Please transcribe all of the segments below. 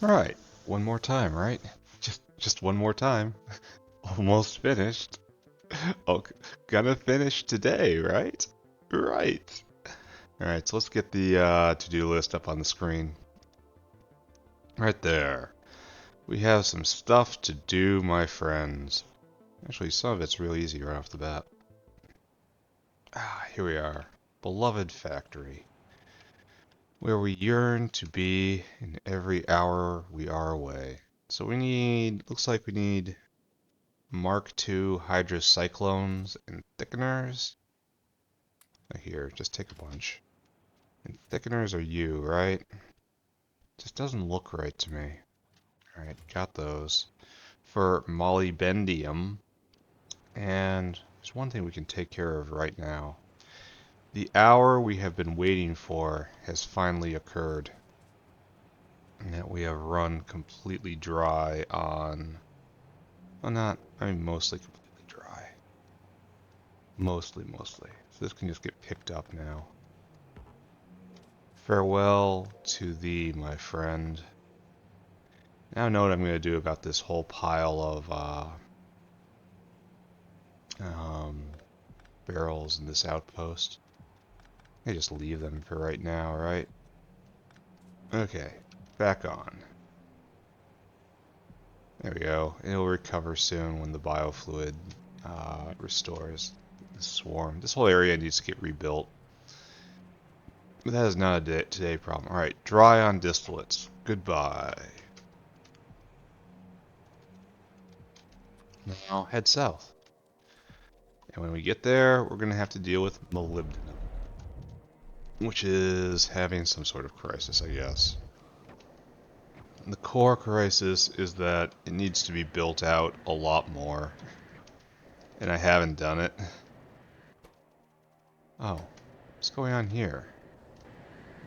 Right. One more time, right? Just one more time. Almost finished. Oh, gonna finish today, right? Right. Alright, so let's get the to-do list up on the screen. Right there. We have some stuff to do, my friends. Actually, some of it's really easy right off the bat. Here we are. Beloved factory. Where we yearn to be in every hour we are away. So we need, looks like we need Mark II hydrocyclones and thickeners. Here, just take a bunch. And thickeners are you, right? Just doesn't look right to me. Alright, got those. For molybdendium, and there's one thing we can take care of right now. The hour we have been waiting for has finally occurred. And that we have run completely dry on... Well, mostly completely dry. Mostly. So this can just get picked up now. Farewell to thee, my friend. Now I know what I'm going to do about this whole pile of barrels in this outpost. I just leave them for right now, right? Okay, back on. There we go. It'll recover soon when the biofluid restores the swarm. This whole area needs to get rebuilt. But that is not a today problem. Alright, dry on distillates. Goodbye. Now head south. And when we get there, we're going to have to deal with molybdenum. Which is having some sort of crisis, I guess. The core crisis is that it needs to be built out a lot more. And I haven't done it. Oh, what's going on here?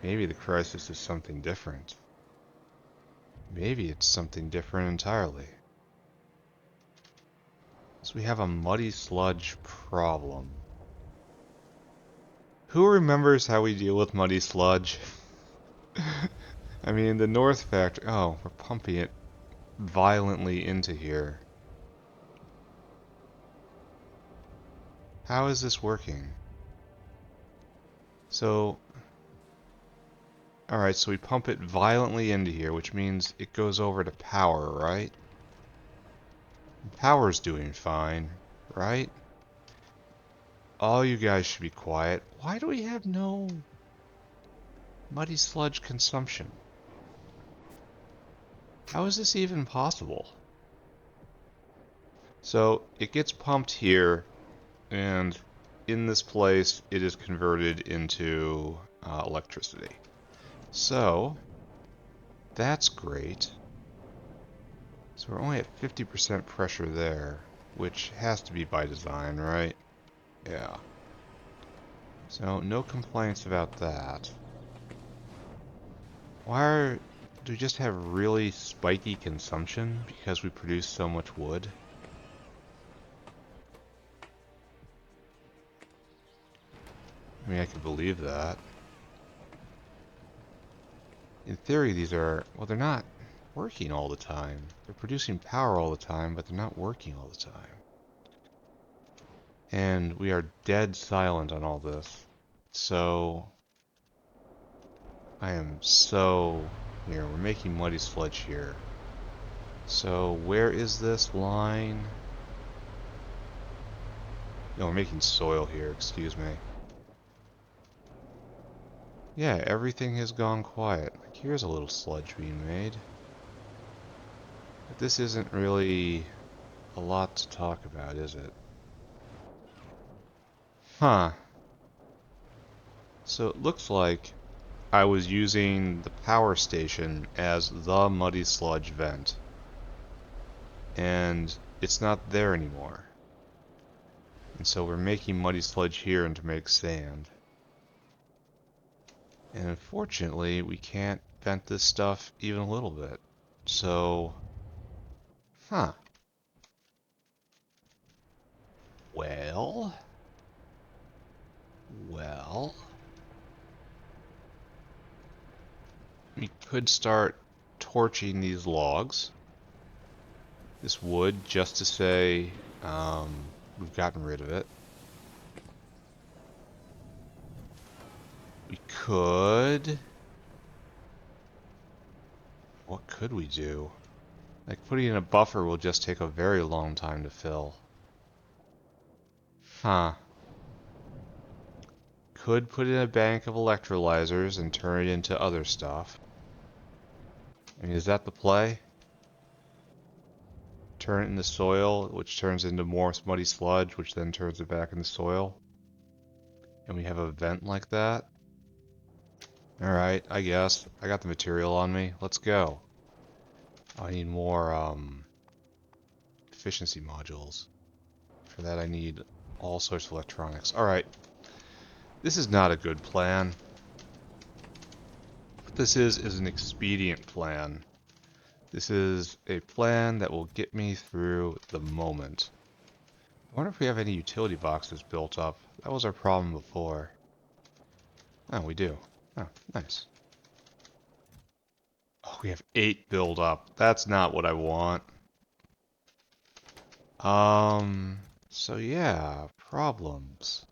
Maybe the crisis is something different. Maybe it's something different entirely. So we have a muddy sludge problem. Who remembers how we deal with muddy sludge? I mean, the North Factory... Oh, we're pumping it violently into here. How is this working? So... Alright, so we pump it violently into here, which means it goes over to power, right? Power's doing fine, right? All you guys should be quiet. Why do we have no muddy sludge consumption? How is this even possible? So it gets pumped here, and in this place it is converted into electricity. So that's great. So we're only at 50% pressure there, which has to be by design, right? Yeah. So no complaints about that. Do we just have really spiky consumption because we produce so much wood? I mean, I could believe that. In theory, these are... Well, they're not working all the time. They're producing power all the time, but they're not working all the time. And we are dead silent on all this. So... I am so... Here, we're making muddy sludge here. So, where is this line? No, we're making soil here, excuse me. Yeah, everything has gone quiet. Like, here's a little sludge being made. But this isn't really a lot to talk about, is it? Huh. So it looks like I was using the power station as the muddy sludge vent. And it's not there anymore. And so we're making muddy sludge here and to make sand. And unfortunately, we can't vent this stuff even a little bit. So... Huh. Well... We could start torching these logs. This wood, just to say we've gotten rid of it. We could... What could we do? Like, putting in a buffer will just take a very long time to fill. Huh. Could put in a bank of electrolyzers and turn it into other stuff. I mean, is that the play? Turn it into soil, which turns into more muddy sludge, which then turns it back into soil. And we have a vent like that. Alright, I guess. I got the material on me. Let's go. I need more, efficiency modules. For that I need all sorts of electronics. Alright. This is not a good plan. What this is an expedient plan. This is a plan that will get me through the moment. I wonder if we have any utility boxes built up. That was our problem before. Oh, we do. Oh, nice. Oh, we have 8 build up. That's not what I want. So yeah, problems.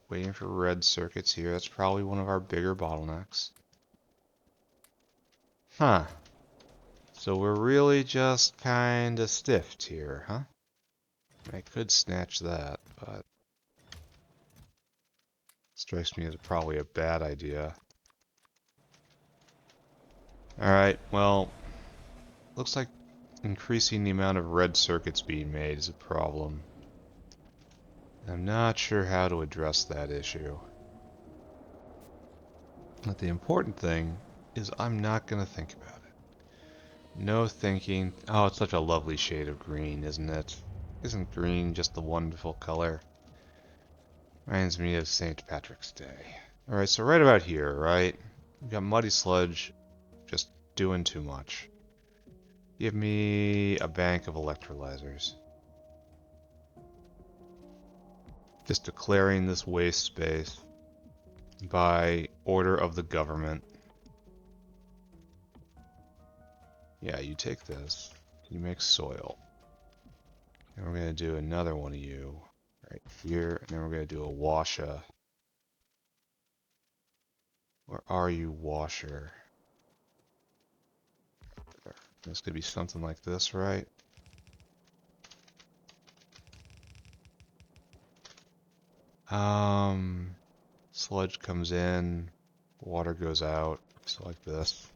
Waiting for red circuits here. That's probably one of our bigger bottlenecks. Huh. So we're really just kinda stiffed here, huh? I could snatch that, but strikes me as probably a bad idea. Alright, well, looks like increasing the amount of red circuits being made is a problem. I'm not sure how to address that issue. But the important thing is I'm not going to think about it. No thinking. Oh, it's such a lovely shade of green, isn't it? Isn't green just the wonderful color? Reminds me of St. Patrick's Day. Alright, so right about here, right? We've got muddy sludge just doing too much. Give me a bank of electrolyzers. Just declaring this waste space by order of the government. Yeah, you take this. You make soil. And we're going to do another one of you right here. And then we're going to do a washer. Where are you, washer? There. This could be something like this, right? Sludge comes in, water goes out, so like this.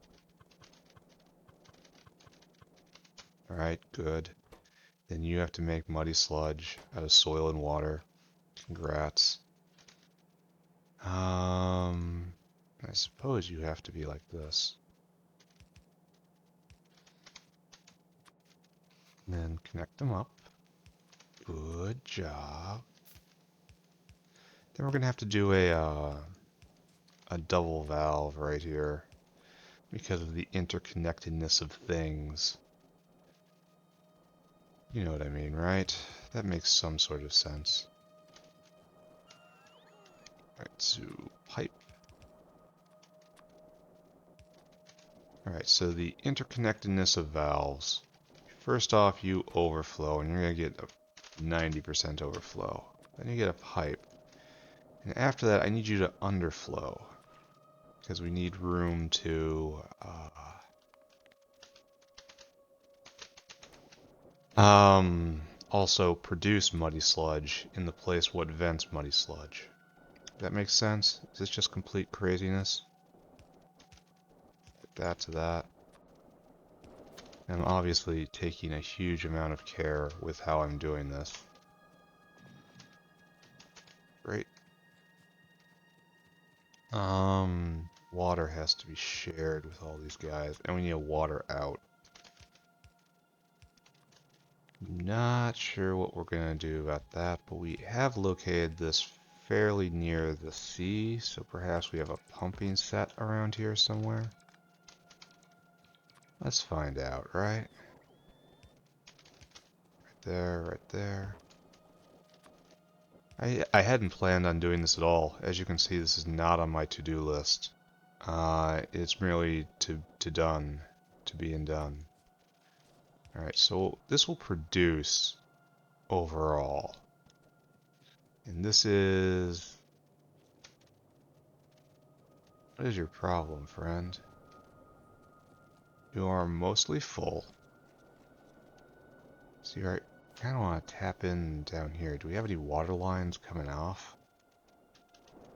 Alright, good. Then you have to make muddy sludge out of soil and water. Congrats. I suppose you have to be like this. And then connect them up. Good job. Then we're gonna have to do a double valve right here because of the interconnectedness of things. You know what I mean, right? That makes some sort of sense. Alright, so pipe. Alright, so the interconnectedness of valves. First off, you overflow, and you're going to get a 90% overflow. Then you get a pipe. And after that, I need you to underflow. Because we need room to... also produce muddy sludge in the place what vents muddy sludge. That makes sense? Is this just complete craziness? That to that. I'm obviously taking a huge amount of care with how I'm doing this. Great. Water has to be shared with all these guys, and we need a water out. Not sure what we're gonna do about that, but we have located this fairly near the sea, so perhaps we have a pumping set around here somewhere. Let's find out, right? Right there, right there. I hadn't planned on doing this at all. As you can see, this is not on my to-do list. It's merely to to being done. Alright, so this will produce overall. And this is... What is your problem, friend? You are mostly full. So you kind of want to tap in down here. Do we have any water lines coming off?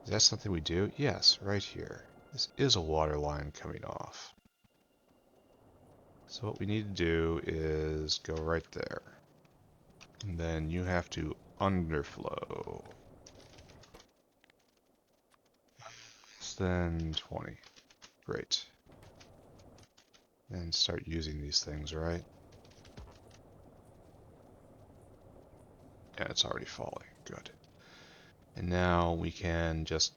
Is that something we do? Yes, right here. This is a water line coming off. So what we need to do is go right there. And then you have to underflow. Less than 20. Great. And start using these things, right? Yeah, it's already falling. Good. And now we can just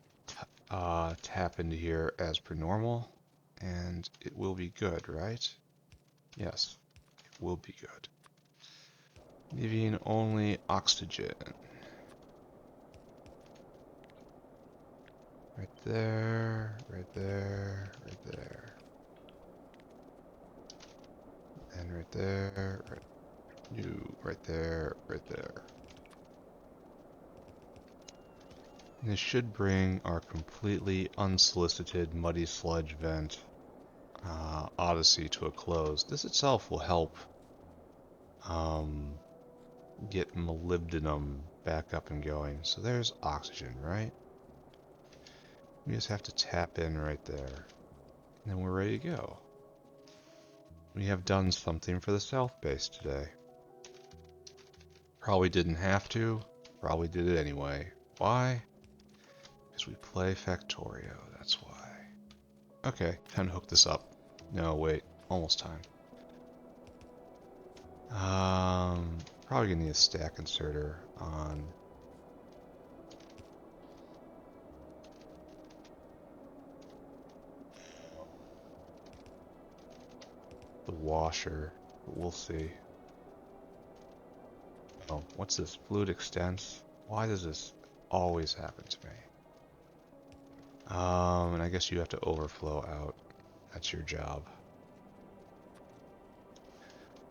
tap into here as per normal, and it will be good, right? Yes, it will be good. Leaving only oxygen. Right there, right there, right there. And right there, right there, right there. And this should bring our completely unsolicited muddy sludge vent odyssey to a close. This itself will help get molybdenum back up and going. So there's oxygen, right? We just have to tap in right there. And then we're ready to go. We have done something for the south base today. Probably didn't have to. Probably did it anyway. Why? Because we play Factorio, that's why. Okay, time to hook this up. No, wait, almost time. Probably gonna need a stack inserter on the washer, but we'll see. Oh, what's this? Fluid extents? Why does this always happen to me? And I guess you have to overflow out. That's your job.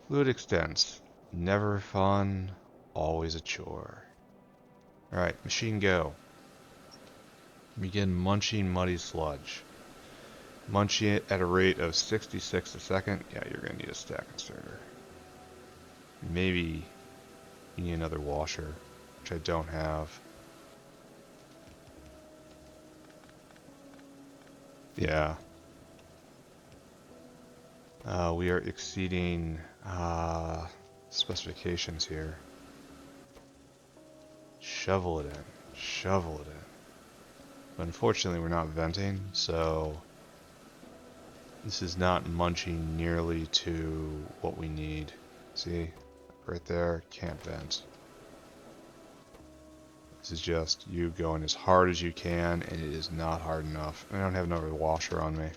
Fluid extents. Never fun, always a chore. Alright, machine go. Begin munching muddy sludge. Munching it at a rate of 66 a second. Yeah, you're going to need a stack inserter. Maybe you need another washer, which I don't have. Yeah. We are exceeding specifications here. Shovel it in. Shovel it in. But unfortunately, we're not venting, so this is not munching nearly to what we need. See? Right there, can't vent. This is just you going as hard as you can, and it is not hard enough. I don't have another washer on me.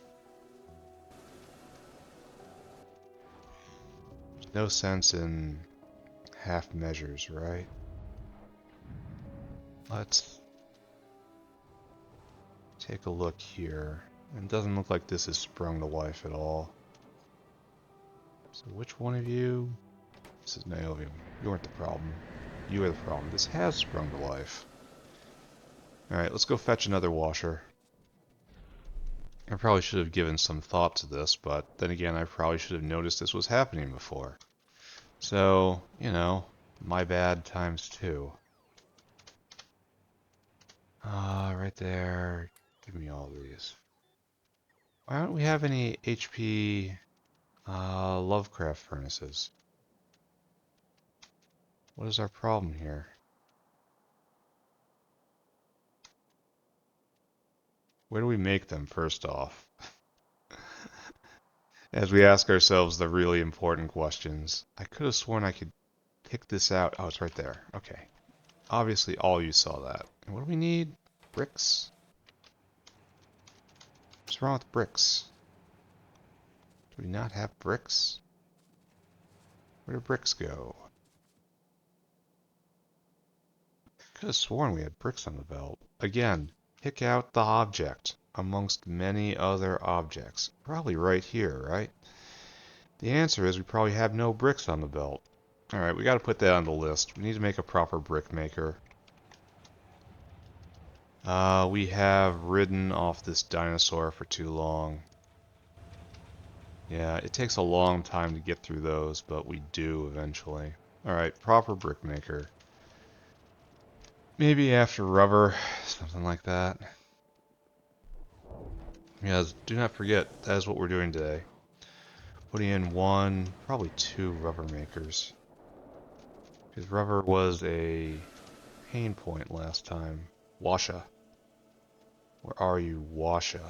There's no sense in half measures, right? Let's take a look here. It doesn't look like this has sprung to life at all. So which one of you? This is Niobium. You aren't the problem. You are the problem. This has sprung to life. Alright, let's go fetch another washer. I probably should have given some thought to this, but then again, I probably should have noticed this was happening before. So, you know, my bad times two. Right there. Give me all these. Why don't we have any HP Lovecraft furnaces? What is our problem here? Where do we make them, first off? As we ask ourselves the really important questions. I could have sworn I could pick this out. Oh, it's right there. Okay. Obviously, all you saw that. And what do we need? Bricks? What's wrong with bricks? Do we not have bricks? Where do bricks go? Could have sworn we had bricks on the belt. Again, pick out the object amongst many other objects. Probably right here, right? The answer is we probably have no bricks on the belt. Alright, we gotta put that on the list. We need to make a proper brick maker. We have ridden off this dinosaur for too long. Yeah, it takes a long time to get through those, but we do eventually. Alright, proper brick maker. Maybe after rubber, something like that. Yes, do not forget, that is what we're doing today. Putting in one, probably two rubber makers. Because rubber was a pain point last time. Washa. Where are you, Washa?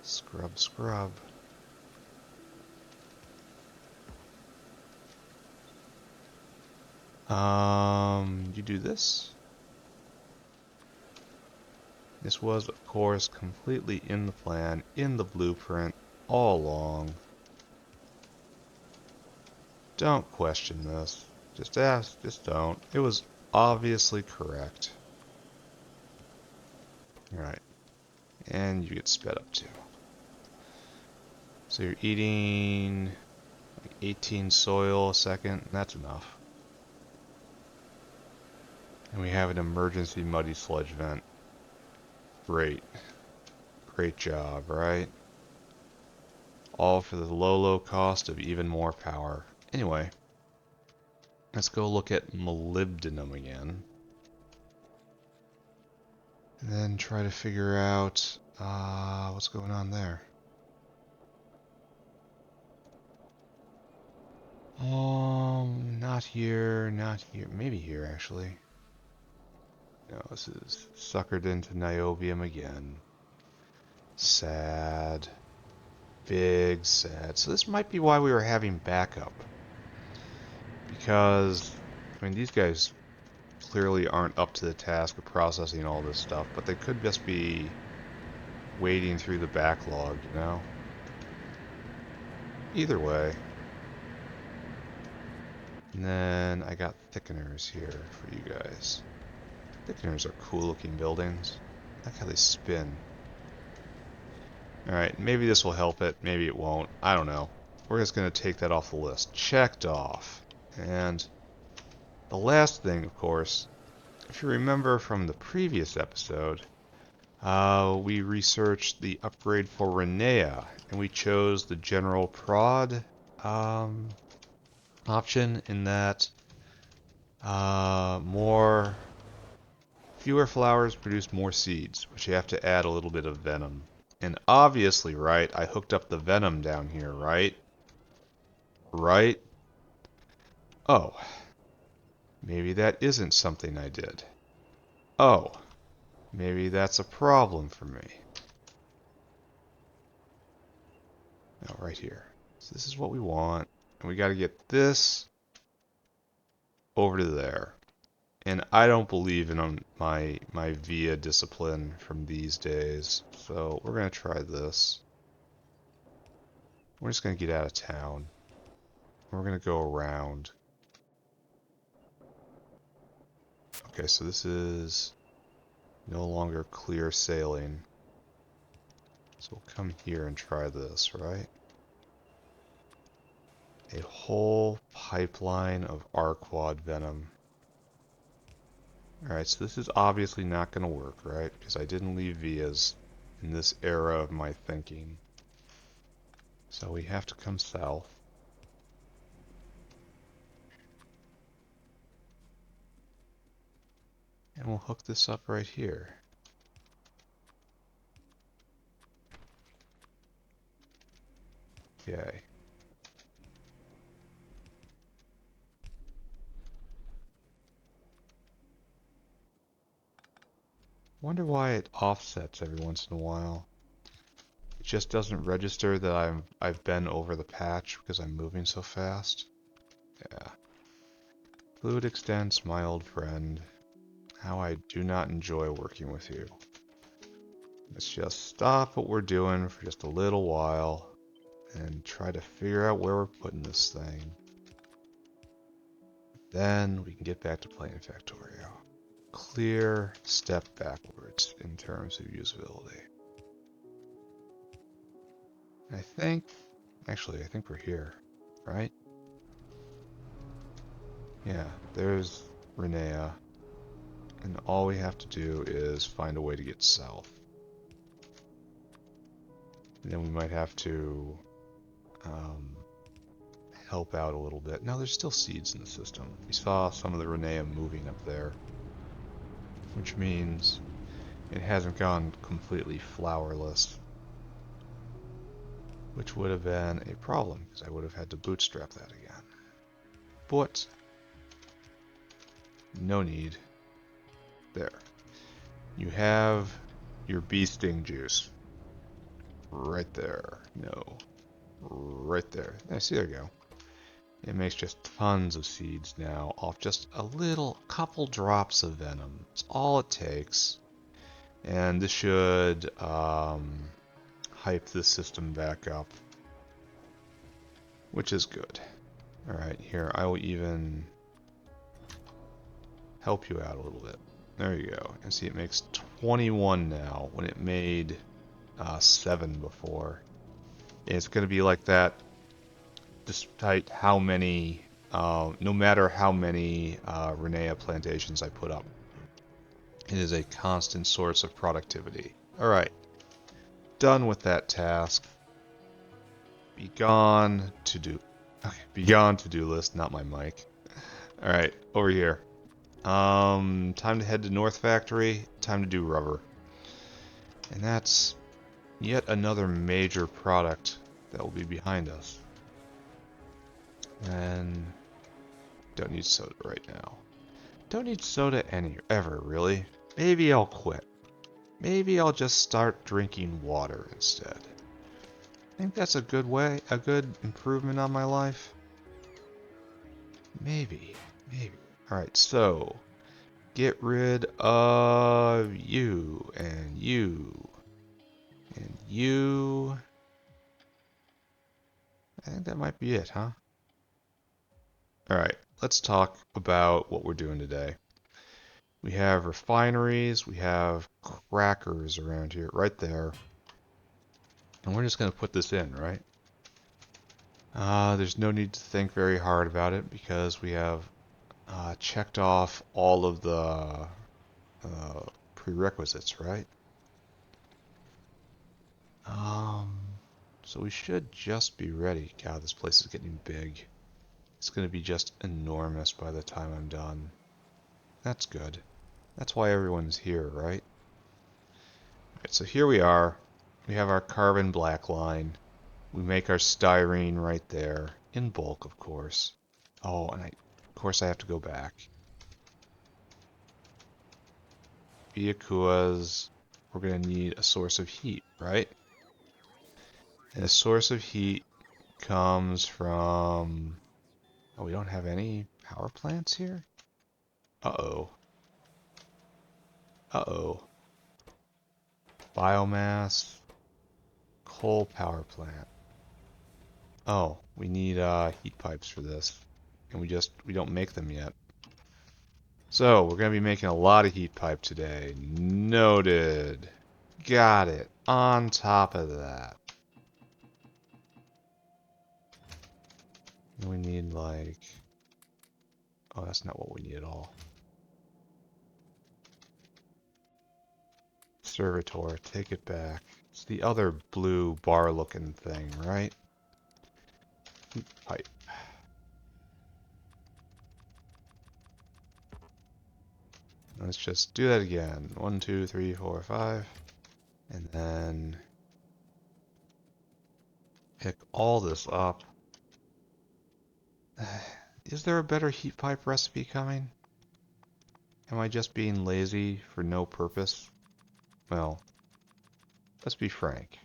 Scrub, scrub. You do this? This was, of course, completely in the plan, in the blueprint, all along. Don't question this. Just ask, just don't. It was obviously correct. Alright. And you get sped up too. So you're eating like 18 soil a second, and that's enough. And we have an emergency muddy sludge vent. Great. Great job, right? All for the low, low cost of even more power. Anyway, let's go look at molybdenum again. And then try to figure out what's going on there. Not here, not here. Maybe here, actually. No, this is suckered into niobium again. Sad. Big sad. So this might be why we were having backup. Because, I mean, these guys clearly aren't up to the task of processing all this stuff, but they could just be wading through the backlog, you know? Either way. And then I got thickeners here for you guys. Thickeners are cool looking buildings. I like how they spin. Alright, maybe this will help it, maybe it won't. I don't know. We're just going to take that off the list. Checked off. And the last thing, of course, if you remember from the previous episode, we researched the upgrade for Renea, and we chose the general prod option in that fewer flowers produce more seeds, but you have to add a little bit of venom. And obviously, right, I hooked up the venom down here, right? Right? Oh, maybe that isn't something I did. Oh, maybe that's a problem for me. No, right here. So this is what we want. And we got to get this over to there. And I don't believe in my via discipline from these days. So we're going to try this. We're just going to get out of town. We're going to go around. Okay, so this is no longer clear sailing. So we'll come here and try this, right? A whole pipeline of Arquad venom. Alright, so this is obviously not going to work, right? Because I didn't leave vias in this era of my thinking. So we have to come south. And we'll hook this up right here. Okay. Wonder why it offsets every once in a while. It just doesn't register that I've been over the patch because I'm moving so fast. Yeah. Fluid extents, my old friend. How I do not enjoy working with you. Let's just stop what we're doing for just a little while and try to figure out where we're putting this thing. Then we can get back to playing Factorio. Clear step backwards in terms of usability. Actually, I think we're here, right? Yeah, there's Renea. And all we have to do is find a way to get south. And then we might have to help out a little bit. No, there's still seeds in the system. We saw some of the Renea moving up there, which means it hasn't gone completely flowerless, which would have been a problem because I would have had to bootstrap that again. But no need. There. You have your bee sting juice. Right there. No. Right there. I see, there you go. It makes just tons of seeds now off just a couple drops of venom. It's all it takes. And this should hype the system back up, which is good. Alright, here, I will even help you out a little bit. There you go. And see, it makes 21 now when it made 7 before. And it's going to be like that despite how many, no matter how many Renea plantations I put up. It is a constant source of productivity. Alright, done with that task. Begone to do. Okay, begone to do list, not my mic. Alright, over here. Time to head to North Factory. Time to do rubber. And that's yet another major product that will be behind us. And don't need soda right now. Don't need soda ever, really. Maybe I'll quit. Maybe I'll just start drinking water instead. I think that's a good way, a good improvement on my life. Maybe. Alright, so get rid of you and you and you. I think that might be it, huh? Alright, let's talk about what we're doing today. We have refineries, we have crackers around here, right there. And we're just going to put this in, right? There's no need to think very hard about it because we have checked off all of the prerequisites, right? So we should just be ready. God, this place is getting big. It's going to be just enormous by the time I'm done. That's good. That's why everyone's here, right? Alright, so here we are. We have our carbon black line. We make our styrene right there. In bulk, of course. Oh, and of course I have to go back. Byakuas, we're going to need a source of heat, right? And a source of heat comes from... Oh, we don't have any power plants here? Uh-oh. Uh-oh. Biomass. Coal power plant. Oh, we need heat pipes for this. And we don't make them yet. So, we're going to be making a lot of heat pipe today. Noted. Got it. On top of that. We need like... Oh, that's not what we need at all. Servitor, take it back. It's the other blue bar looking thing, right? Heat pipe. Let's just do that again. 1, 2, 3, 4, 5. And then pick all this up. Is there a better heat pipe recipe coming? Am I just being lazy for no purpose? Well, let's be frank.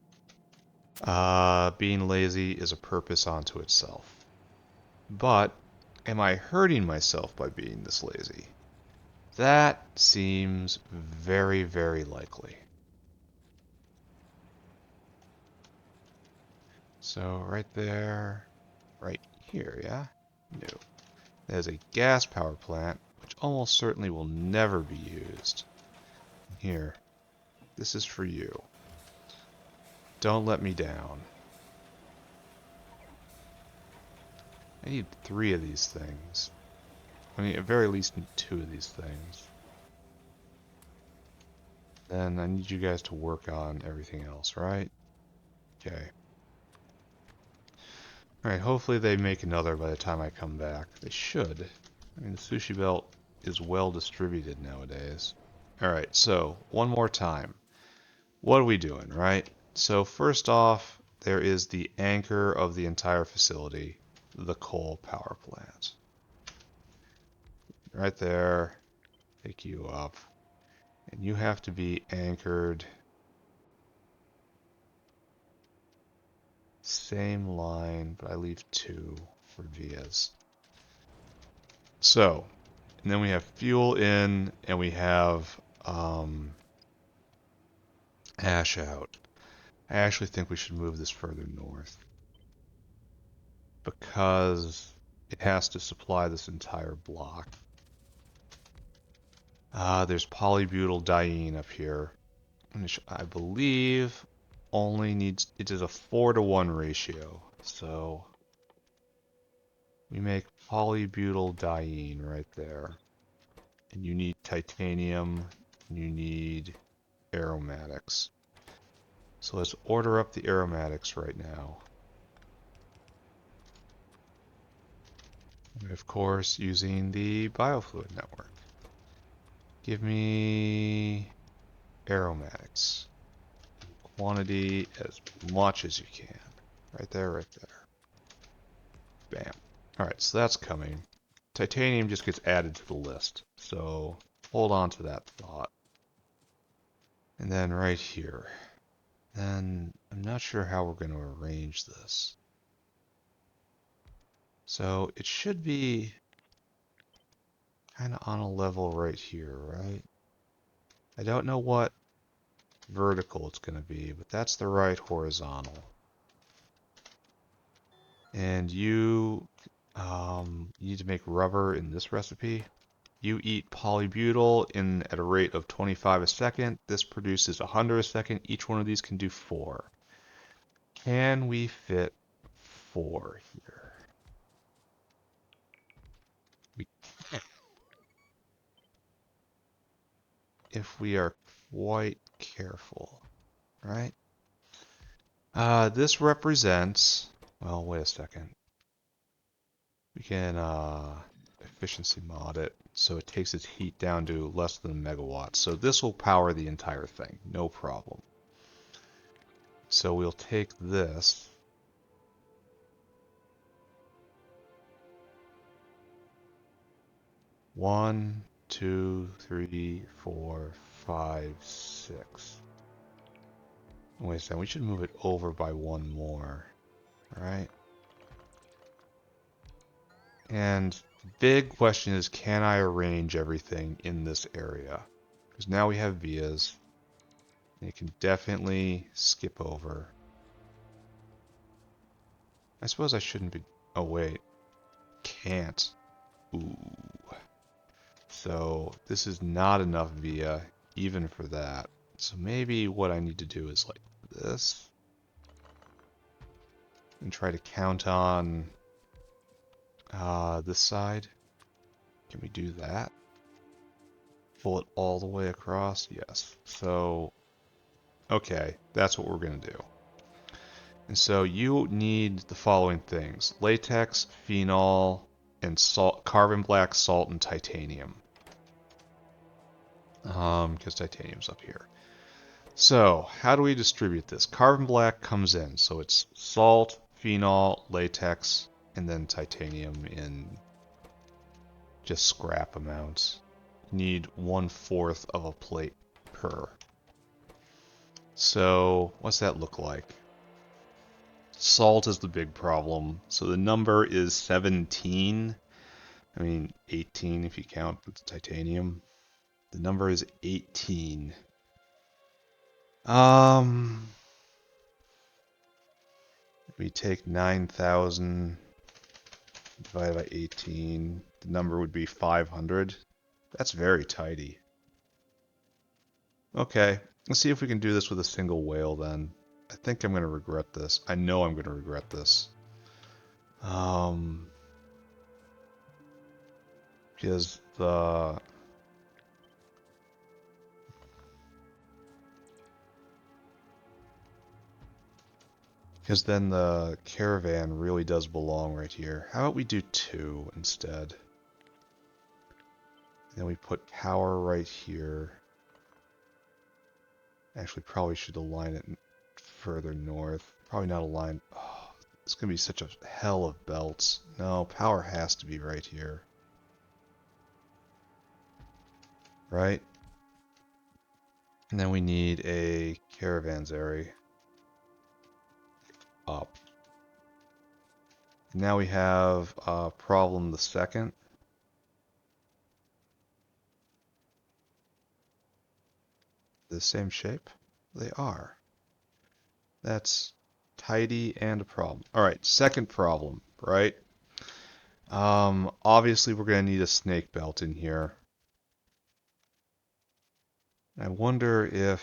Being lazy is a purpose unto itself. But, am I hurting myself by being this lazy? That seems very, very likely. So, right there, right here, yeah? No. There's a gas power plant, which almost certainly will never be used. Here, this is for you. Don't let me down. I need 3 of these things. I mean, at very least need 2 of these things. Then I need you guys to work on everything else, right? Okay. Alright, hopefully they make another by the time I come back. They should. I mean, the sushi belt is well distributed nowadays. Alright, so, one more time. What are we doing, right? So, first off, there is the anchor of the entire facility, the coal power plant. Right there. Pick you up. And you have to be anchored. Same line, but I leave 2 for vias. So, and then we have fuel in, and we have ash out. I actually think we should move this further north because it has to supply this entire block. There's polybutyldiene up here, which I believe only needs, it is a 4-to-1 ratio. So we make polybutyldiene right there. And you need titanium, and you need aromatics. So let's order up the aromatics right now. And of course, using the biofluid network. Give me aromatics. Quantity as much as you can. Right there, right there. Bam. Alright, so that's coming. Titanium just gets added to the list. So hold on to that thought. And then right here. Then I'm not sure how we're going to arrange this. So it should be kind of on a level right here, right? I don't know what vertical it's going to be, but that's the right horizontal. And you need to make rubber in this recipe. You eat polybutyl at a rate of 25 a second. This produces 100 a second. Each one of these can do 4. Can we fit 4 here? We can. If we are quite careful, right? This represents, well, wait a second. We can efficiency mod it so it takes its heat down to less than a megawatt. So this will power the entire thing, no problem. So we'll take this. One, 2, 3, 4, 5, 6. Wait a second, we should move it over by 1 more. Alright. And the big question is, can I arrange everything in this area? Because now we have vias. And it can definitely skip over. I suppose I shouldn't be... Oh, wait. Can't. Ooh. So this is not enough via, even for that. So maybe what I need to do is like this. And try to count on this side. Can we do that? Pull it all the way across? Yes. So, okay, that's what we're going to do. And so you need the following things: latex, phenol, and salt, carbon black, salt, and titanium. Because titanium's up here. So, how do we distribute this? Carbon black comes in, so it's salt, phenol, latex, and then titanium in just scrap amounts. You need 1/4 of a plate per. So, what's that look like? Salt is the big problem. So the number is 17. I mean, 18 if you count the titanium. The number is 18. We take 9,000 divided by 18. The number would be 500. That's very tidy. Okay, let's see if we can do this with a single whale then. I think I'm going to regret this. I know I'm going to regret this. Because then the caravan really does belong right here. How about we do 2 instead? Then we put power right here. Actually, probably should align it further north. Probably not align. Oh, it's going to be such a hell of belts. No, power has to be right here. Right? And then we need a caravanserai up. Now we have problem the second. The same shape? They are. That's tidy and a problem. Alright, second problem, right? Obviously we're going to need a snake belt in here. I wonder if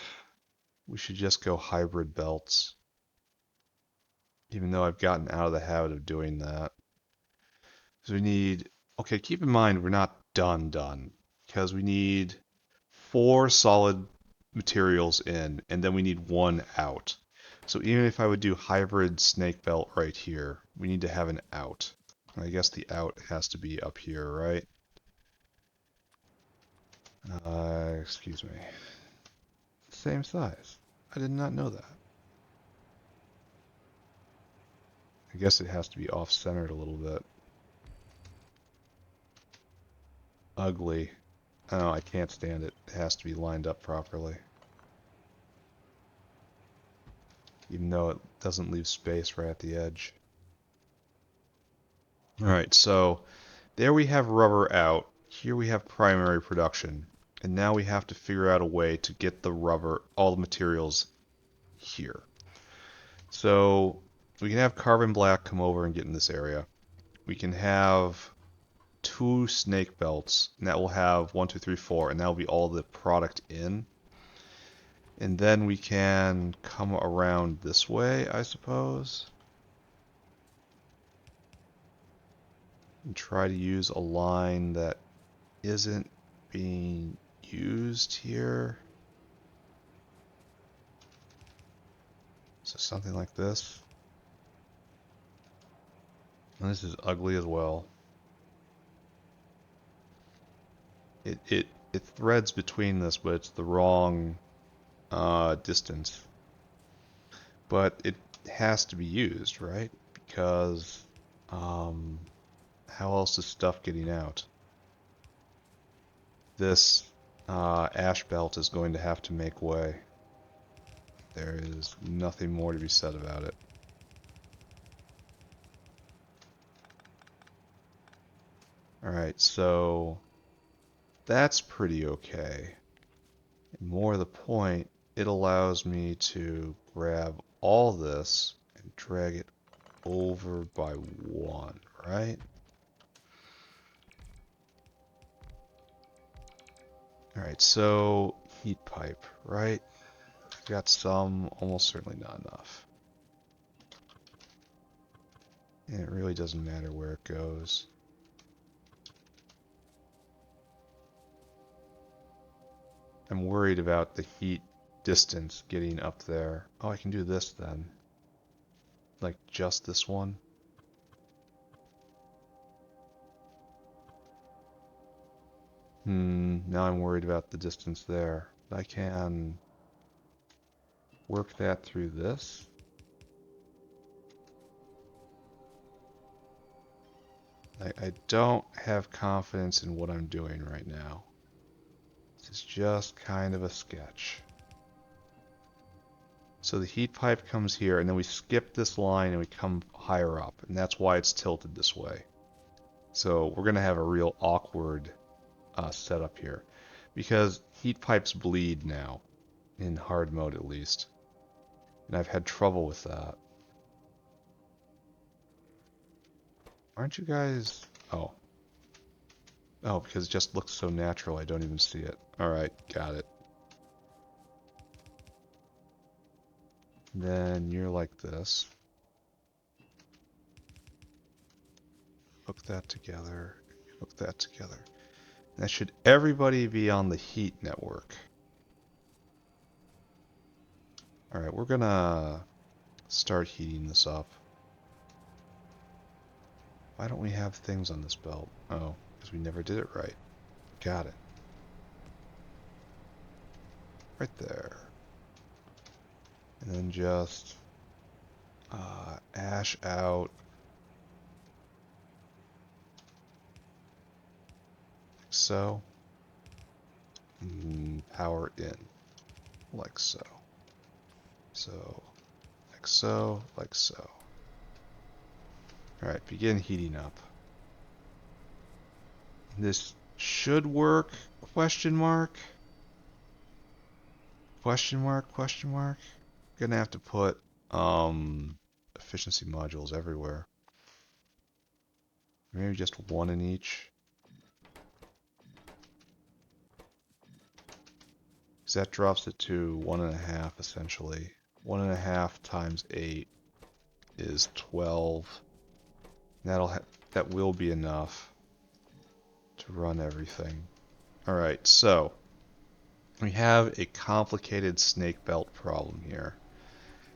we should just go hybrid belts. Even though I've gotten out of the habit of doing that. So we need... Okay, keep in mind we're not done. Because we need 4 solid materials in, and then we need 1 out. So even if I would do hybrid snake belt right here, we need to have an out. I guess the out has to be up here, right? Excuse me. Same size. I did not know that. I guess it has to be off-centered a little bit. Ugly. Oh, I can't stand it. It has to be lined up properly. Even though it doesn't leave space right at the edge. Alright, so there we have rubber out. Here we have primary production. And now we have to figure out a way to get the rubber, all the materials here. So we can have carbon black come over and get in this area. We can have 2 snake belts, and that will have 1, 2, 3, 4, and that will be all the product in. And then we can come around this way, I suppose. And try to use a line that isn't being used here. So something like this. And this is ugly as well. It threads between this, but it's the wrong distance. But it has to be used, right? Because how else is stuff getting out? This ash belt is going to have to make way. There is nothing more to be said about it. Alright, so that's pretty okay. And more to the point, it allows me to grab all this and drag it over by 1, right? Alright, so heat pipe, right? I've got some, almost certainly not enough. And it really doesn't matter where it goes. I'm worried about the heat distance getting up there. Oh, I can do this then. Like just this one. Now I'm worried about the distance there. I can work that through this. I don't have confidence in what I'm doing right now. This is just kind of a sketch. So the heat pipe comes here, and then we skip this line and we come higher up, and that's why it's tilted this way. So we're going to have a real awkward setup here, because heat pipes bleed now, in hard mode at least, and I've had trouble with that. Aren't you guys... Oh, because it just looks so natural I don't even see it. Alright, got it. Then you're like this. Hook that together. Hook that together. That should everybody be on the heat network. Alright, we're gonna start heating this up. Why don't we have things on this belt? Oh, because we never did it right. Got it. Right there. And then just ash out. Like so. And power in. Like so. So, like so, like so. Alright, begin heating up. This should work, question mark? Question mark, question mark? Gonna have to put efficiency modules everywhere. Maybe just one in each. Because that drops it to 1.5 essentially. 1.5 times 8 is 12. That will be enough to run everything. Alright, so we have a complicated snake belt problem here.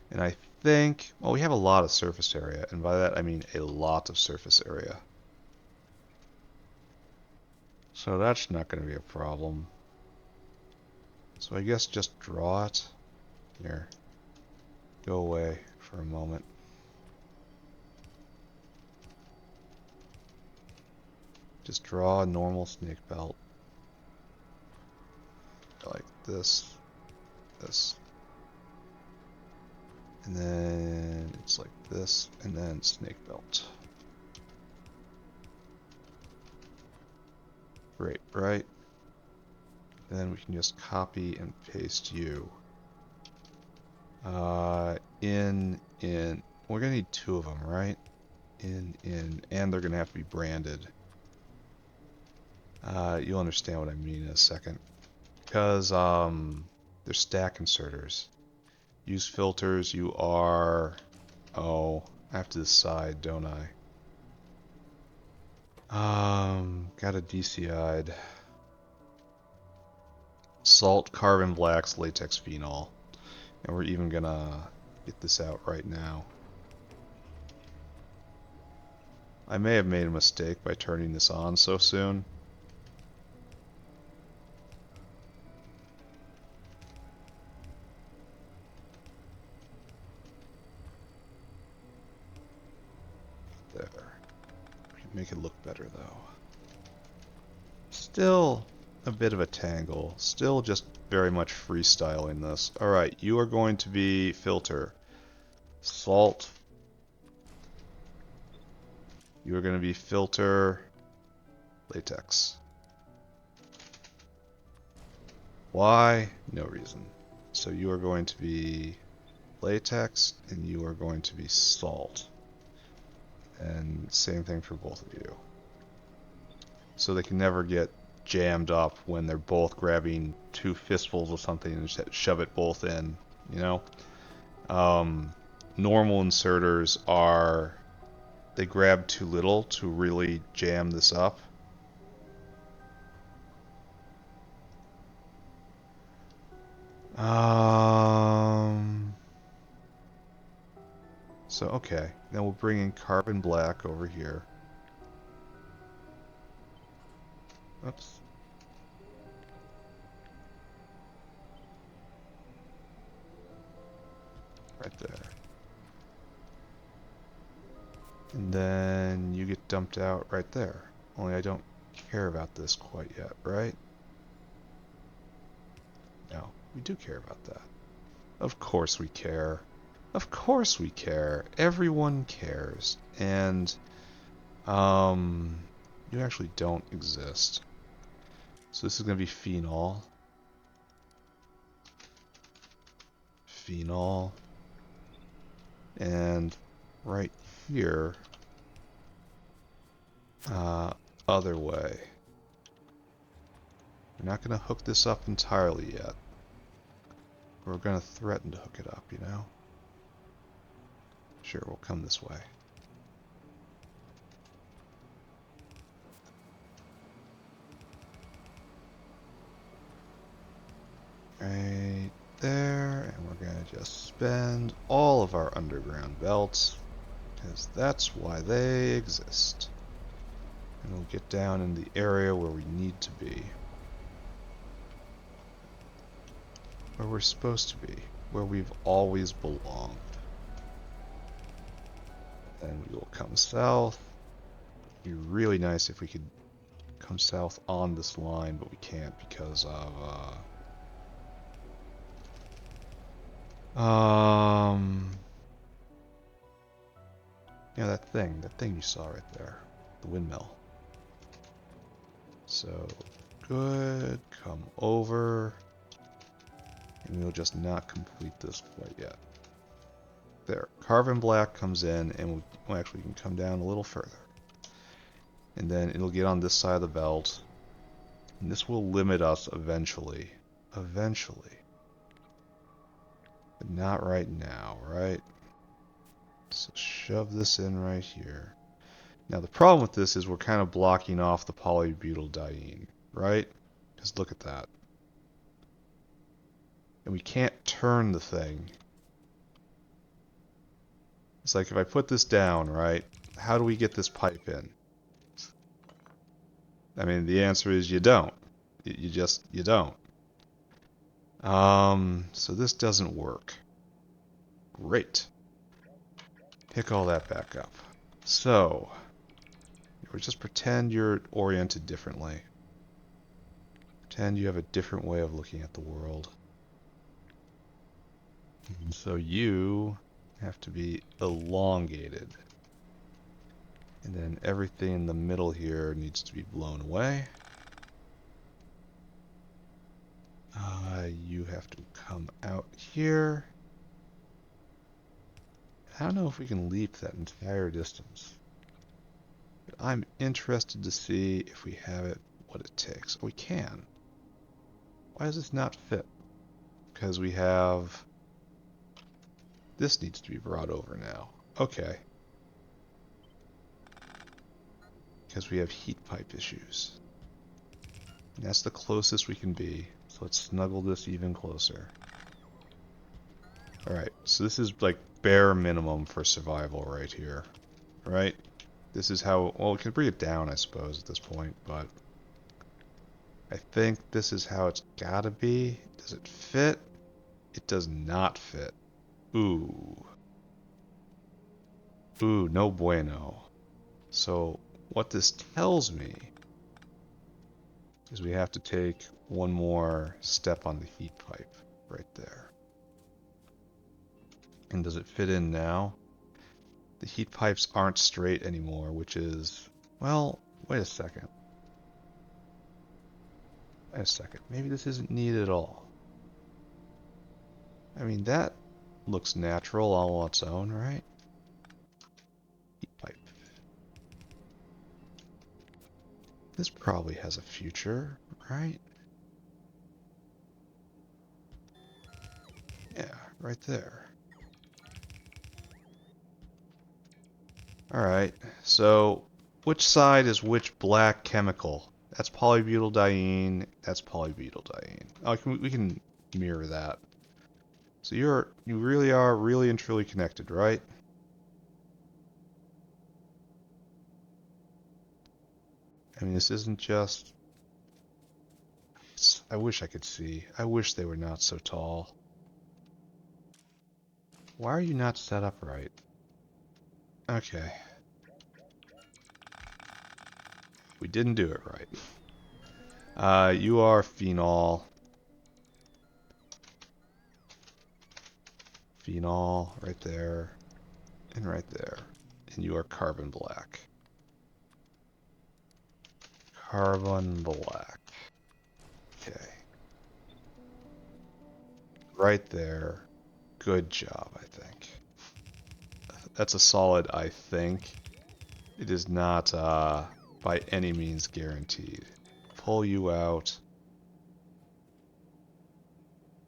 And I think, well, we have a lot of surface area, and by that I mean a lot of surface area. So that's not going to be a problem. So I guess just draw it. Here. Go away for a moment. Just draw a normal snake belt. Like this. This. And then it's like this, and then snake belt. Great, right? And then we can just copy and paste you. In. We're gonna need 2 of them, right? In, and they're gonna have to be branded. You'll understand what I mean in a second. Because, they're stack inserters. Use filters, you are... Oh, I have to decide, don't I? Got a DCI'd. Salt, carbon blacks, latex phenol. And we're even gonna get this out right now. I may have made a mistake by turning this on so soon. There. We can make it look better though. Still a bit of a tangle. Still just very much freestyling this. Alright, you are going to be filter. Salt. You are going to be filter. Latex. Why? No reason. So you are going to be latex and you are going to be salt. And same thing for both of you. So they can never get jammed up when they're both grabbing 2 fistfuls of something and shove it both in, you know? Normal inserters are, they grab too little to really jam this up. So, okay. Then we'll bring in carbon black over here. Oops. Right there. And then you get dumped out right there. Only I don't care about this quite yet, right? No, we do care about that. Of course we care. Of course we care. Everyone cares. And, you actually don't exist. So this is going to be phenol. Phenol. And right here, other way. We're not going to hook this up entirely yet. We're going to threaten to hook it up, you know? Sure, we'll come this way. Right there, and we're gonna just spend all of our underground belts, because that's why they exist. And we'll get down in the area where we need to be. Where we're supposed to be. Where we've always belonged. Then we will come south. It'd be really nice if we could come south on this line, but we can't because of you know, that thing you saw right there, the windmill. So good, come over, and we'll just not complete this quite yet. There, carbon black comes in, and we actually can come down a little further, and then it'll get on this side of the belt, and this will limit us eventually, but not right now, right? So shove this in right here. Now the problem with this is we're kind of blocking off the polybutyldiene, right? Because look at that. And we can't turn the thing. It's like if I put this down, right? How do we get this pipe in? I mean, the answer is you don't. You don't. So this doesn't work. Great. Pick all that back up. So, or just pretend you're oriented differently. Pretend you have a different way of looking at the world. So you have to be elongated. And then everything in the middle here needs to be blown away. You have to come out here. I don't know if we can leap that entire distance. But I'm interested to see if we have it, what it takes. We can. Why does this not fit? Because we have... This needs to be brought over now. Okay. Because we have heat pipe issues. And that's the closest we can be. So let's snuggle this even closer. Alright, so this is like bare minimum for survival right here. Right? This is how... Well, we can bring it down, I suppose, at this point, but... I think this is how it's gotta be. Does it fit? It does not fit. Ooh. Ooh, no bueno. So, what this tells me is we have to take one more step on the heat pipe right there. And does it fit in now? The heat pipes aren't straight anymore, which is... Well, wait a second. Wait a second. Maybe this isn't needed at all. I mean, that looks natural all on its own, right? Heat pipe. This probably has a future, right? Yeah, right there. Alright, so which side is which black chemical? That's polybutyldiene, that's polybutyldiene. Oh, we can mirror that. So you really are really and truly connected, right? I mean, this isn't just... I wish I could see. I wish they were not so tall. Why are you not set up right? Okay. We didn't do it right. You are phenol. Phenol, right there. And right there. And you are carbon black. Carbon black. Okay. Right there. Good job, I think. That's a solid I think. It is not by any means guaranteed. Pull you out.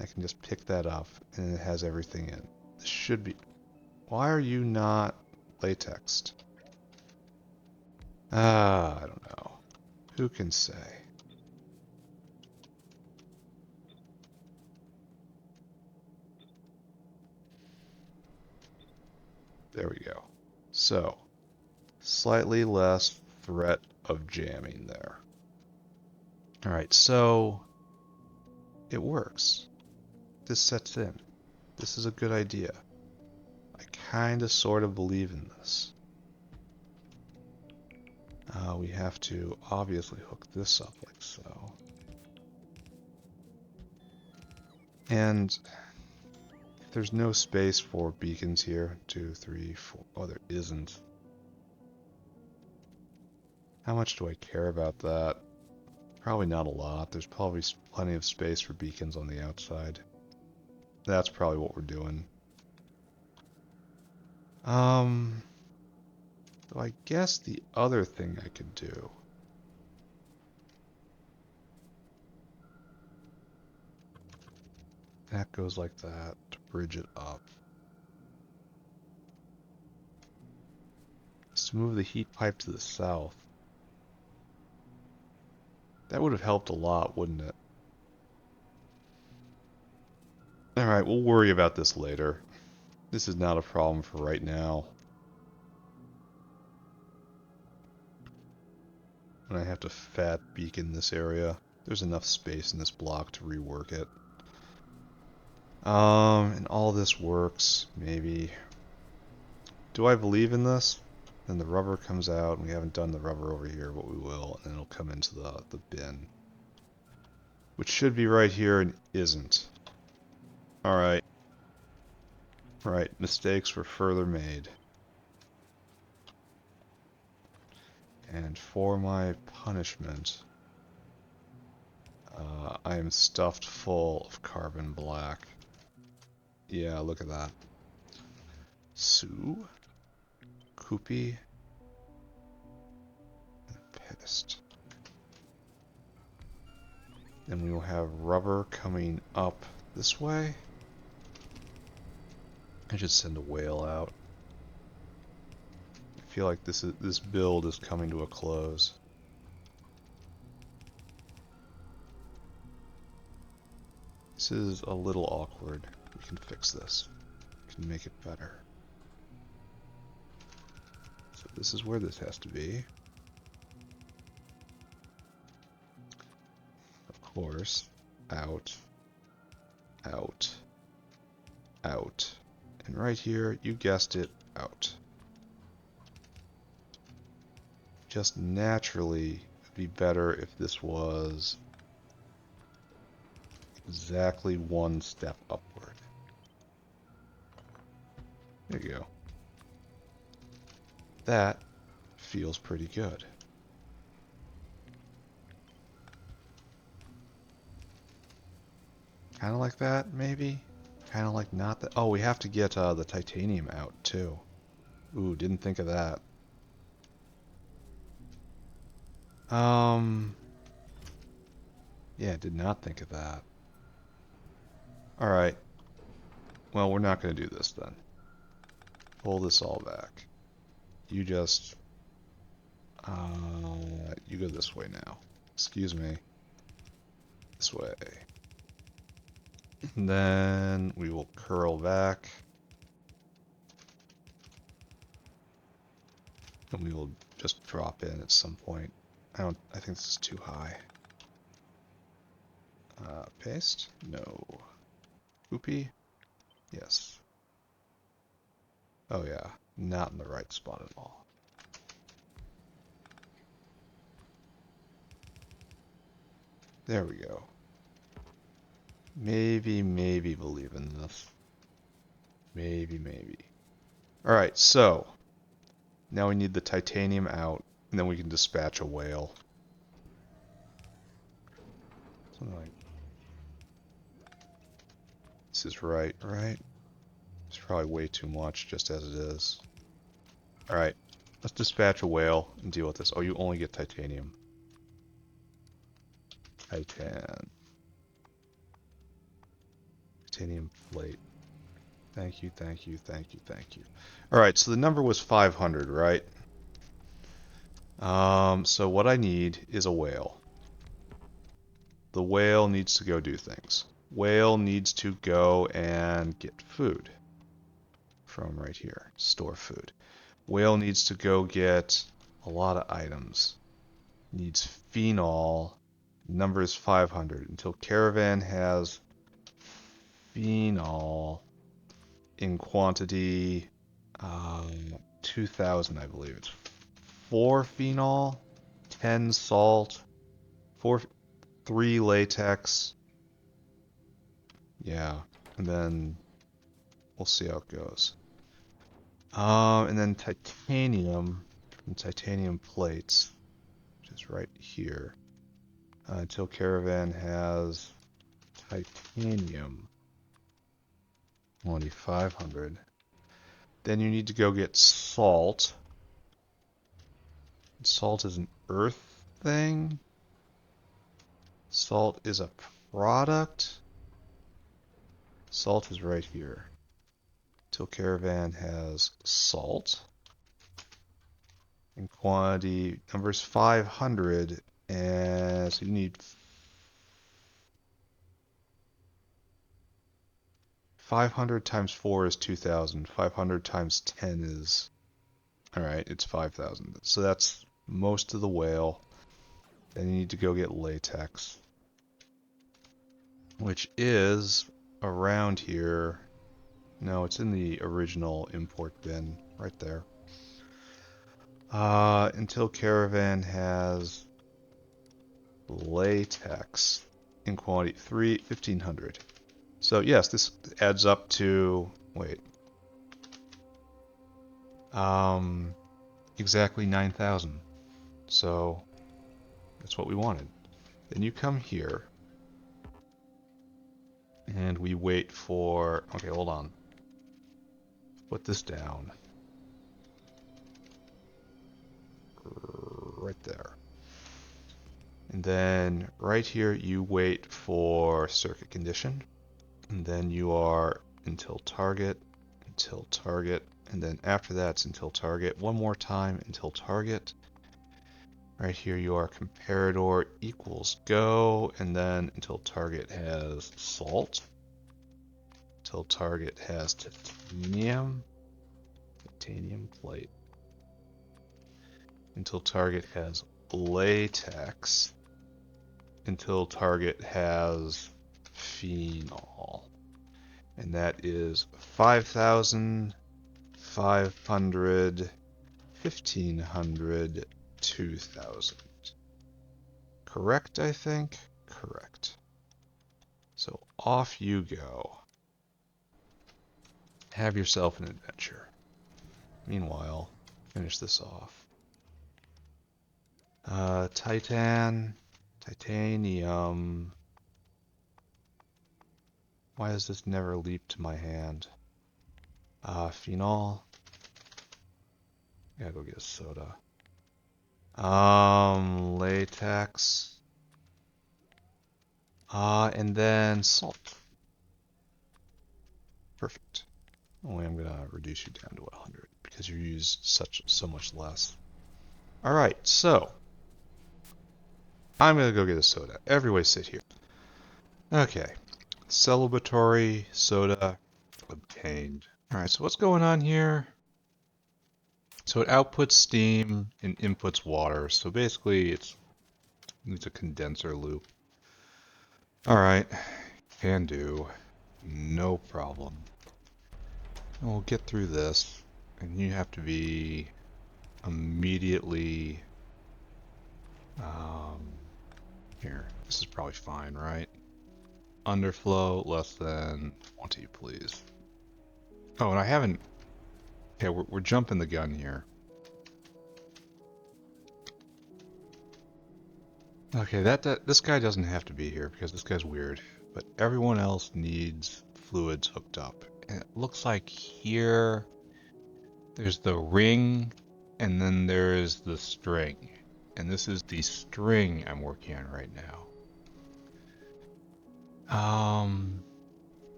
I can just pick that up and it has everything in. This should be... Why are you not latexed? I don't know. Who can say? There we go. So, slightly less threat of jamming there. Alright, so it works. This sets in. This is a good idea. I kinda sorta believe in this. We have to obviously hook this up like so. And if there's no space for beacons here, 2, 3, 4, oh there isn't. How much do I care about that? Probably not a lot. There's probably plenty of space for beacons on the outside. That's probably what we're doing. So I guess the other thing I could do. That goes like that to bridge it up. Is to move the heat pipe to the south. That would have helped a lot, wouldn't it? Alright, we'll worry about this later. This is not a problem for right now. And I have to fat beacon this area. There's enough space in this block to rework it. And all this works, maybe. Do I believe in this? Then the rubber comes out, and we haven't done the rubber over here, but we will, and then it'll come into the bin. Which should be right here and isn't. Alright. Right, mistakes were further made. And for my punishment, I am stuffed full of carbon black. Yeah, look at that. Sue, Koopy, and Pissed. Then we will have rubber coming up this way. I should send a whale out. I feel like this build is coming to a close. This is a little awkward. We can fix this. We can make it better. So this is where this has to be. Of course. Out. Out. Out. And right here, you guessed it, out. Just naturally, it'd be better if this was exactly one step upward. There you go. That feels pretty good. Kind of like that, maybe? Kind of like not that. Oh, we have to get the titanium out, too. Ooh, didn't think of that. Yeah, did not think of that. Alright. Well, we're not going to do this then. Pull this all back. You just... you go this way now. Excuse me. This way. And then we will curl back. And we will just drop in at some point. I think this is too high. Paste? No. Oopie? Yes. Oh yeah, not in the right spot at all. There we go. Maybe believe in this. Maybe. Alright, so now we need the titanium out, and then we can dispatch a whale. Something like this is right? It's probably way too much just as it is. Alright, let's dispatch a whale and deal with this. Oh, you only get titanium. Titanium plate. Thank you. Alright, so the number was 500, right? So what I need is a whale. The whale needs to go do things. Whale needs to go and get food. from right here. Store food. Whale needs to go get a lot of items. Needs phenol. Number is 500. Until caravan has phenol in quantity 2,000, I believe. It's 4 phenol, 10 salt, 3 latex. Yeah, and then we'll see how it goes. And then titanium, from titanium plates, which is right here. Until caravan has titanium, only 500. Then you need to go get salt. Salt is an earth thing. Salt is a product. Salt is right here. Till caravan has salt. In quantity, number is 500, and so you need 500 times 4 is 2,000. 500 times 10 is, alright, it's 5,000. So that's most of the whale. Then you need to go get latex, which is around here. No, it's in the original import bin, right there. Until caravan has latex in quantity 1,500. So yes, this adds up to, wait, exactly 9,000. So that's what we wanted. Then you come here, and we wait for, okay, hold on. Put this down. Right there. And then right here you wait for circuit condition. And then you are until target, and then after that it's until target. One more time until target. Right here you are comparador equals go, and then until target has salt. Until target has titanium plate. Until target has latex. Until target has phenol. And that is 5,000, 500, 1,500, 2,000. Correct, I think? Correct. So off you go. Have yourself an adventure. Meanwhile, finish this off. Titanium. Why does this never leap to my hand? Phenol. Gotta go get a soda. Latex. And then salt. Perfect. Only I'm gonna reduce you down to 100 because you use so much less. Alright, so I'm gonna go get a soda. Everybody sit here. Okay. Celebratory soda obtained. Alright, so what's going on here? So it outputs steam and inputs water. So basically it's a condenser loop. Alright, can do. No problem. And we'll get through this. And you have to be immediately here. This is probably fine, right? Underflow less than 20, please. Oh, and I haven't. Okay, we're jumping the gun here. Okay, this guy doesn't have to be here because this guy's weird. But everyone else needs fluids hooked up. And it looks like here there's the ring, and then there's the string. And this is the string I'm working on right now.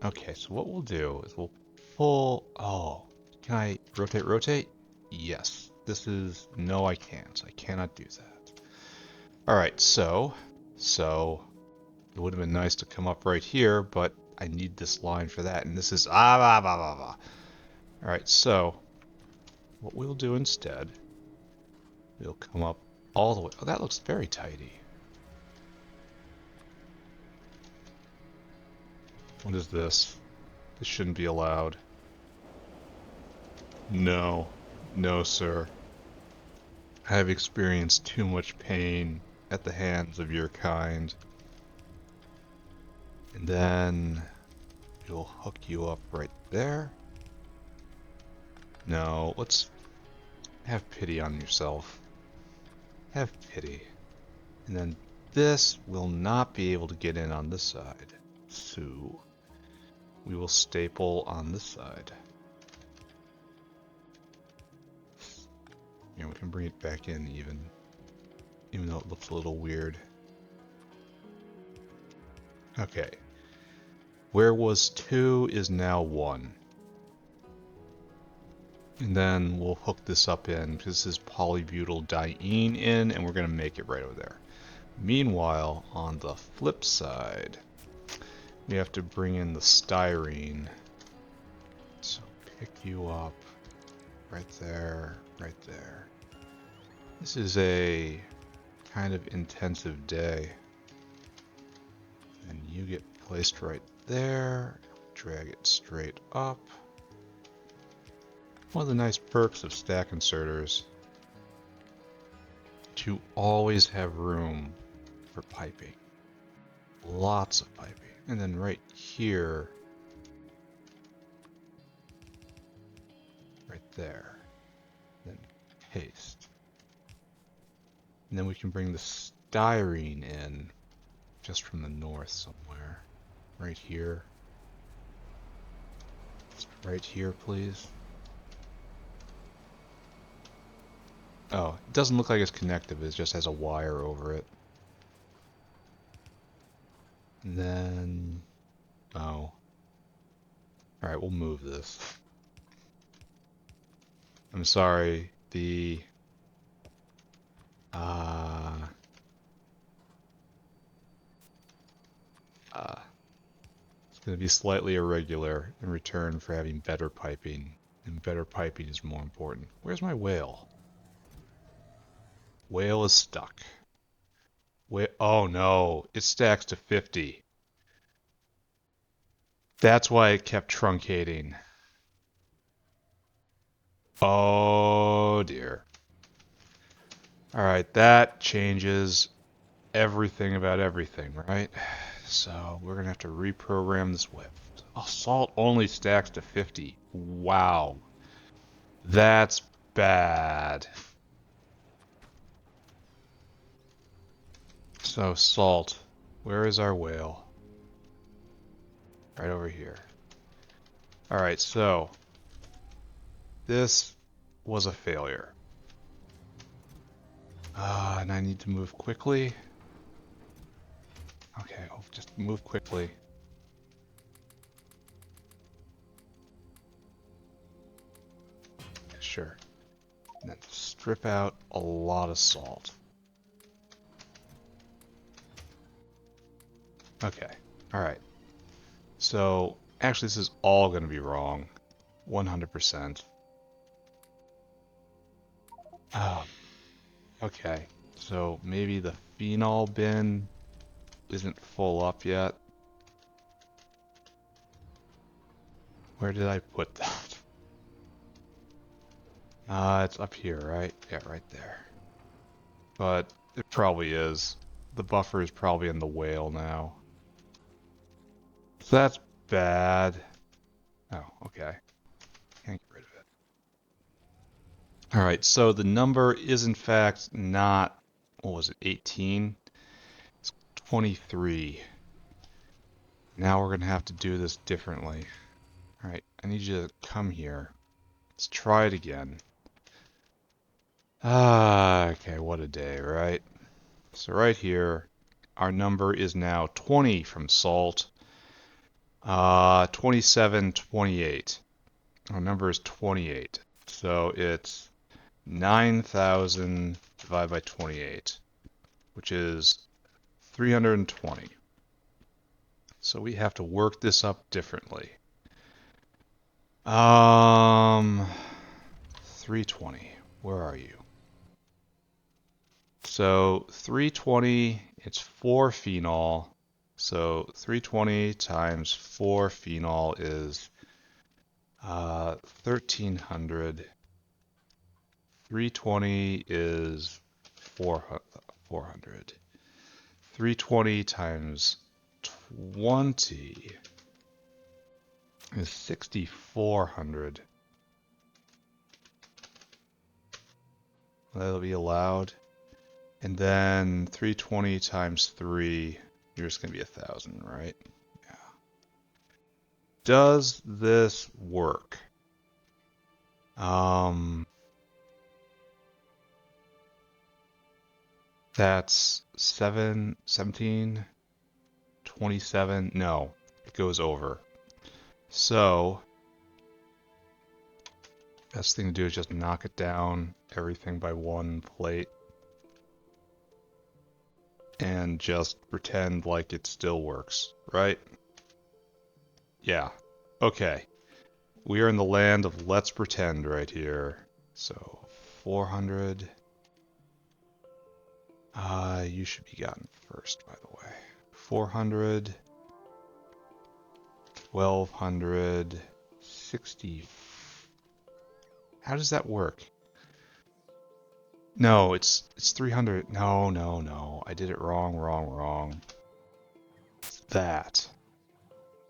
Okay, so what we'll do is we'll pull, oh, can I rotate? Yes. This is, no I can't. I cannot do that. Alright, so, it would have been nice to come up right here, but I need this line for that, and this is, Alright, Alright, so what we'll do instead, we'll come up all the way. Oh, that looks very tidy. What is this? This shouldn't be allowed. No. No, sir. I have experienced too much pain at the hands of your kind. And then we'll hook you up right there. No, let's have pity on yourself. Have pity. And then this will not be able to get in on this side. So we will staple on this side. Yeah, we can bring it back in even though it looks a little weird. Okay. Where was 2 is now 1. And then we'll hook this up in, because this is polybutyldiene in, and we're going to make it right over there. Meanwhile, on the flip side, we have to bring in the styrene. So pick you up right there, right there. This is a kind of intensive day. And you get placed right there. Drag it straight up. One of the nice perks of stack inserters, to always have room for piping. Lots of piping. And then right here, right there, then paste. And then we can bring the styrene in just from the north somewhere. Right here. Just right here, please. Oh, it doesn't look like it's connected, it just has a wire over it. And then... oh. Alright, we'll move this. I'm sorry, the... it's going to be slightly irregular in return for having better piping. And better piping is more important. Where's my whale? Whale is stuck. Oh no, it stacks to 50. That's why it kept truncating. Oh dear. Alright, that changes everything about everything, right? So we're gonna have to reprogram this whip. Oh, salt only stacks to 50. Wow. That's bad. So salt, where is our whale? Right over here. Alright, so this was a failure. And I need to move quickly. Okay, I'll just move quickly. Sure. And then strip out a lot of salt. Okay, alright. So, actually this is all going to be wrong. 100%. Okay, so maybe the phenol bin isn't full up yet. Where did I put that? It's up here, right? Yeah, right there. But it probably is. The buffer is probably in the whale now. So that's bad. Oh, okay. Can't get rid of it. Alright, so the number is in fact not, what was it, 18? It's 23. Now we're going to have to do this differently. Alright, I need you to come here. Let's try it again. Okay, what a day, right? So right here, our number is now 20 from salt. 27, 28. Our number is 28. So it's 9,000 divided by 28, which is 320. So we have to work this up differently. Um, 320. Where are you? So 320, it's 4 phenol. So 320 times 4 phenol is 1300. 320 is 400. 320 times 20 is 6400. That'll be allowed. And then 320 times 3, you're just going to be 1,000, right? Yeah. Does this work? That's 7, 17, 27. No, it goes over. So, best thing to do is just knock it down, everything by 1 plate. And just pretend like it still works, right? Yeah. Okay. We are in the land of let's pretend right here. So, 400. You should be gotten first, by the way. 400. 1200. 60. How does that work? No, it's 300. No. I did it wrong. It's that.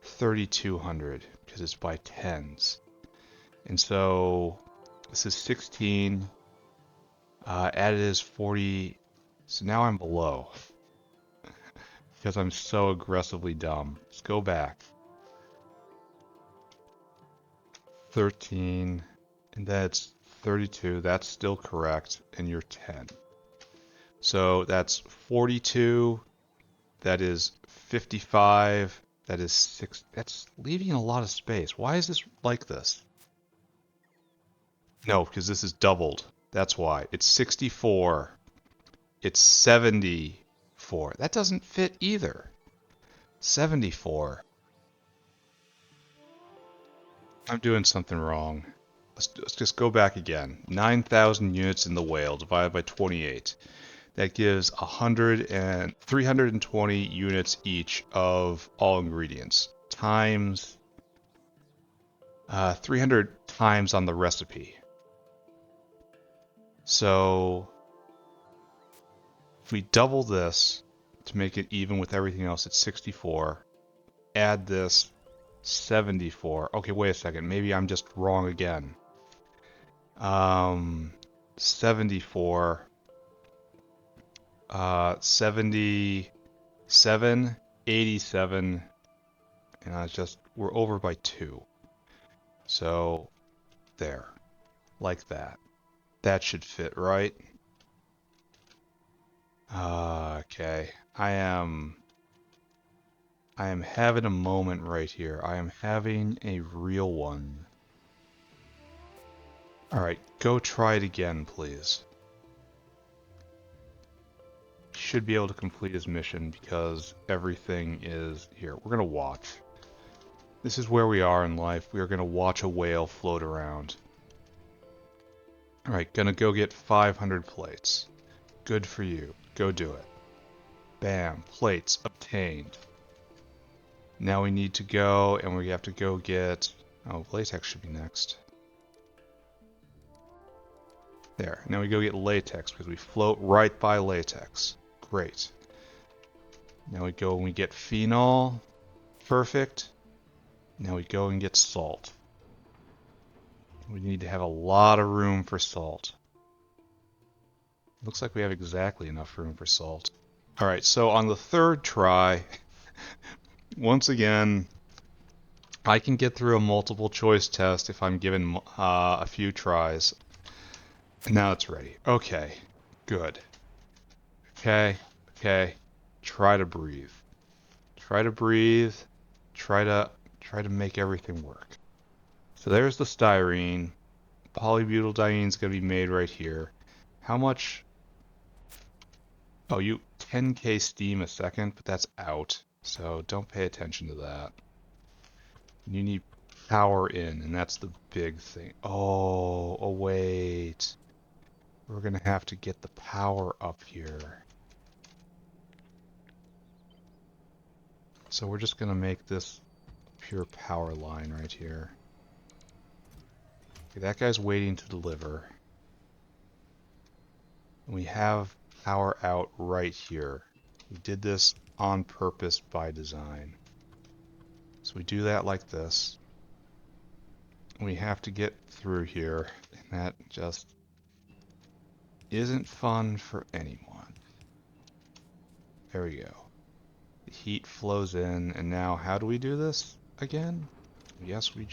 3,200, because it's by tens. And so this is 16. Added is 40. So now I'm below. Because I'm so aggressively dumb. Let's go back. 13. And that's 32. That's still correct. And you're 10. So that's 42. That is 55. That is 6. That's leaving a lot of space. Why is this like this? No, because this is doubled. That's why. It's 64. It's 74. That doesn't fit either. 74. I'm doing something wrong. Let's just go back again. 9,000 units in the whale divided by 28. That gives 320 units each of all ingredients times 300 times on the recipe. So if we double this to make it even with everything else, it's 64. Add this 74. Okay, wait a second. Maybe I'm just wrong again. 74. 77. 87. And we're over by 2. So, there. Like that. That should fit, right? Okay. I am having a moment right here. I am having a real one. Alright, go try it again, please. Should be able to complete his mission because everything is here. We're gonna watch. This is where we are in life. We are gonna watch a whale float around. Alright, gonna go get 500 plates. Good for you. Go do it. Bam. Plates obtained. Now we need to go, and we have to go get... Oh, latex should be next. There. Now we go get latex, because we float right by latex. Great. Now we go and we get phenol. Perfect. Now we go and get salt. We need to have a lot of room for salt. Looks like we have exactly enough room for salt. Alright, so on the third try, once again, I can get through a multiple choice test if I'm given a few tries. Now it's ready. Okay, good. Okay. Try to breathe. Try to breathe. Try to make everything work. So there's the styrene. Polybutadiene is going to be made right here. How much? Oh, 10k steam a second, but that's out. So don't pay attention to that. You need power in, and that's the big thing. Oh, wait. We're gonna have to get the power up here. So we're just gonna make this pure power line right here. Okay, that guy's waiting to deliver. We have power out right here. We did this on purpose by design. So we do that like this. We have to get through here, and that just isn't fun for anyone. There we go. The heat flows in, and now how do we do this again? Yes, we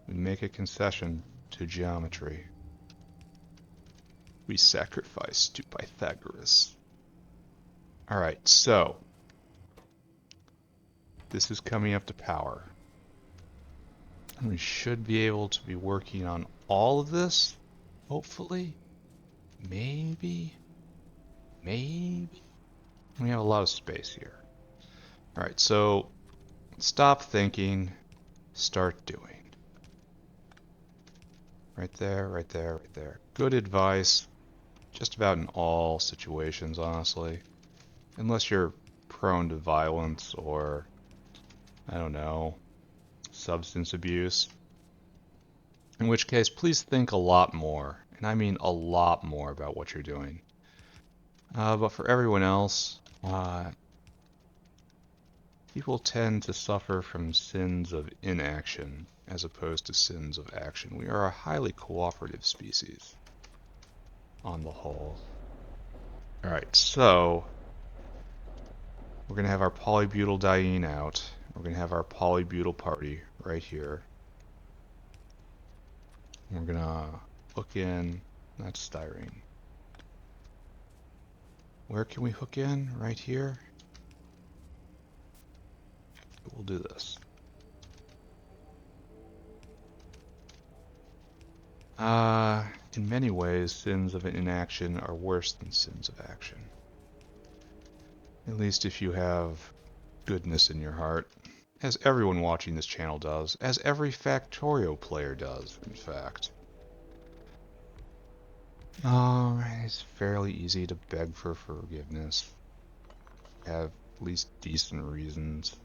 make a concession to geometry. We sacrifice to Pythagoras. Alright, so this is coming up to power. And we should be able to be working on all of this, hopefully. Maybe. We have a lot of space here. Alright, so stop thinking, start doing. Right there, right there, right there. Good advice, just about in all situations, honestly. Unless you're prone to violence or, I don't know, substance abuse. In which case, please think a lot more, and I mean a lot more about what you're doing. But for everyone else, people tend to suffer from sins of inaction as opposed to sins of action. We are a highly cooperative species on the whole. Alright, so we're going to have our polybutyldiene out. We're going to have our polybutyl party right here. We're going to hook in, that's styrene. Where can we hook in? Right here? We'll do this. In many ways, sins of inaction are worse than sins of action. At least if you have goodness in your heart. As everyone watching this channel does. As every Factorio player does, in fact. It's fairly easy to beg for forgiveness. Have at least decent reasons.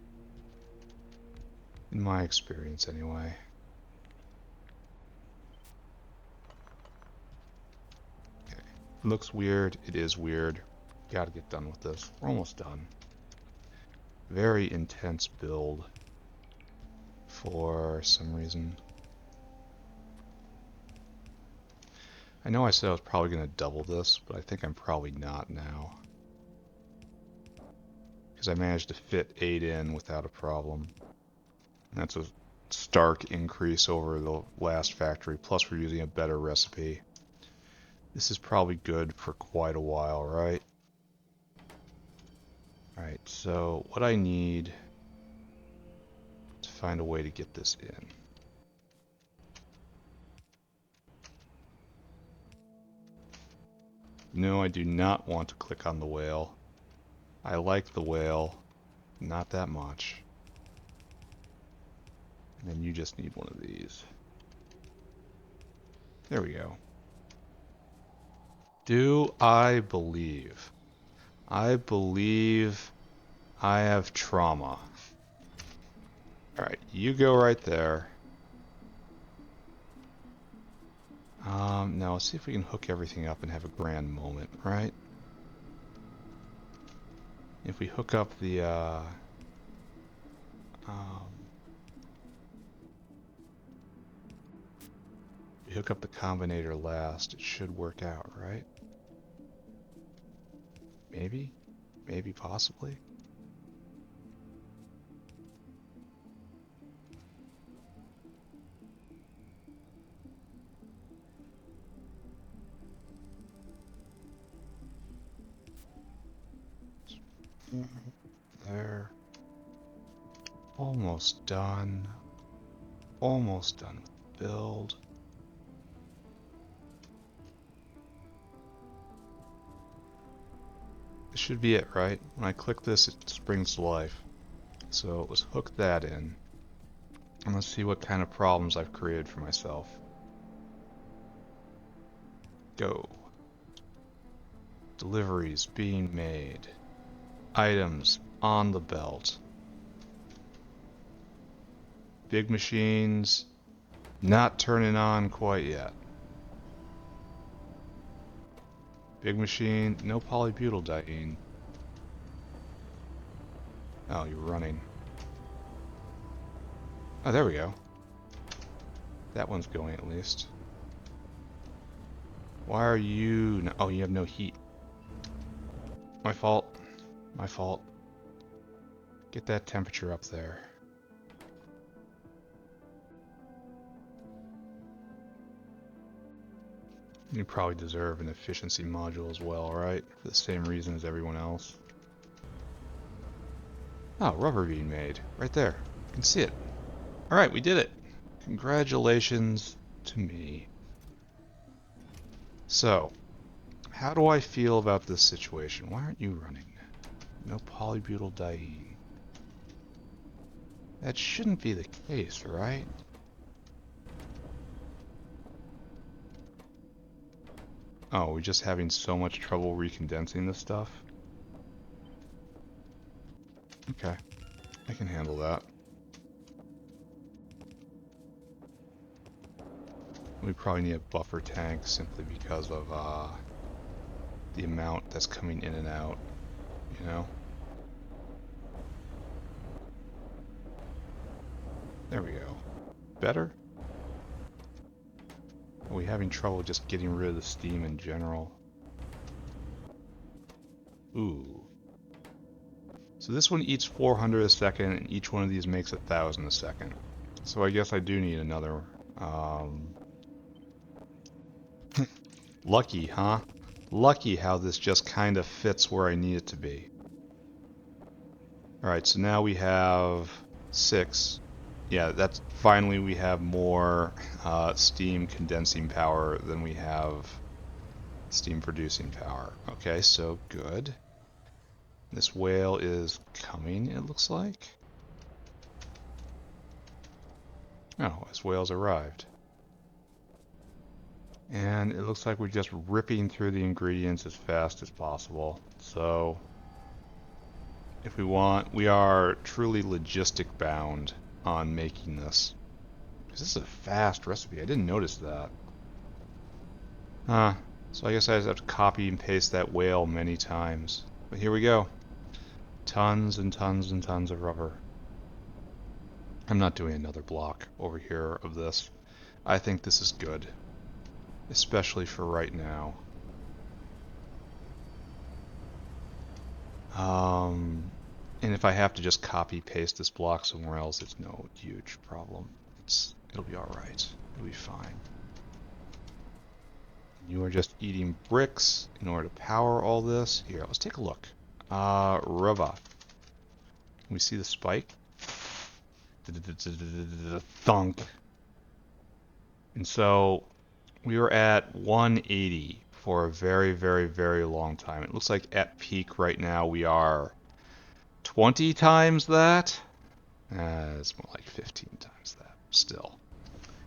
In my experience, anyway. Okay. It looks weird. It is weird. Gotta get done with this. We're almost done. Very intense build. For some reason. I know I said I was probably going to double this, but I think I'm probably not now. Because I managed to fit 8 in without a problem. And that's a stark increase over the last factory, plus we're using a better recipe. This is probably good for quite a while, right? Alright, so what I need to find a way to get this in. No, I do not want to click on the whale. I like the whale, not that much. And then you just need one of these. There we go. Do I believe? I believe I have trauma. Alright, you go right there. Now let's see if we can hook everything up and have a grand moment, right? If we hook up the, we hook up the combinator last, it should work out, right? Maybe? Maybe, possibly? There. Almost done. Almost done with the build. This should be it, right? When I click this, it springs to life. So let's hook that in. And let's see what kind of problems I've created for myself. Go. Deliveries being made. Items on the belt. Big machines not turning on quite yet. Big machine, no polybutadiene. Oh, you're running. Oh, there we go. That one's going at least. Why are you... No, oh, you have no heat. My fault. My fault. Get that temperature up there. You probably deserve an efficiency module as well, right? For the same reason as everyone else. Oh, rubber being made. Right there. You can see it. Alright, we did it. Congratulations to me. So, how do I feel about this situation? Why aren't you running? No polybutadiene. That shouldn't be the case, right? Oh, we're just having so much trouble recondensing this stuff? Okay, I can handle that. We probably need a buffer tank simply because of the amount that's coming in and out, you know? There we go. Better? Are we having trouble just getting rid of the steam in general? Ooh. So this one eats 400 a second, and each one of these makes 1,000 a second. So I guess I do need another. Lucky, huh? Lucky how this just kind of fits where I need it to be. Alright, so now we have 6. Yeah, that's finally we have more steam condensing power than we have steam producing power. Okay, so good. This whale is coming, it looks like. Oh, this whale's arrived. And it looks like we're just ripping through the ingredients as fast as possible. So, if we want, we are truly logistic bound on making this. Because this is a fast recipe, I didn't notice that. So I guess I just have to copy and paste that whale many times. But here we go. Tons and tons and tons of rubber. I'm not doing another block over here of this. I think this is good. Especially for right now. And if I have to just copy paste this block somewhere else, it's no huge problem. It'll be alright. It'll be fine. You are just eating bricks in order to power all this. Here, let's take a look. Rubber. Can we see the spike? Thunk. And so we were at 180 for a very, very, very long time. It looks like at peak right now we are 20 times that. It's more like 15 times that still.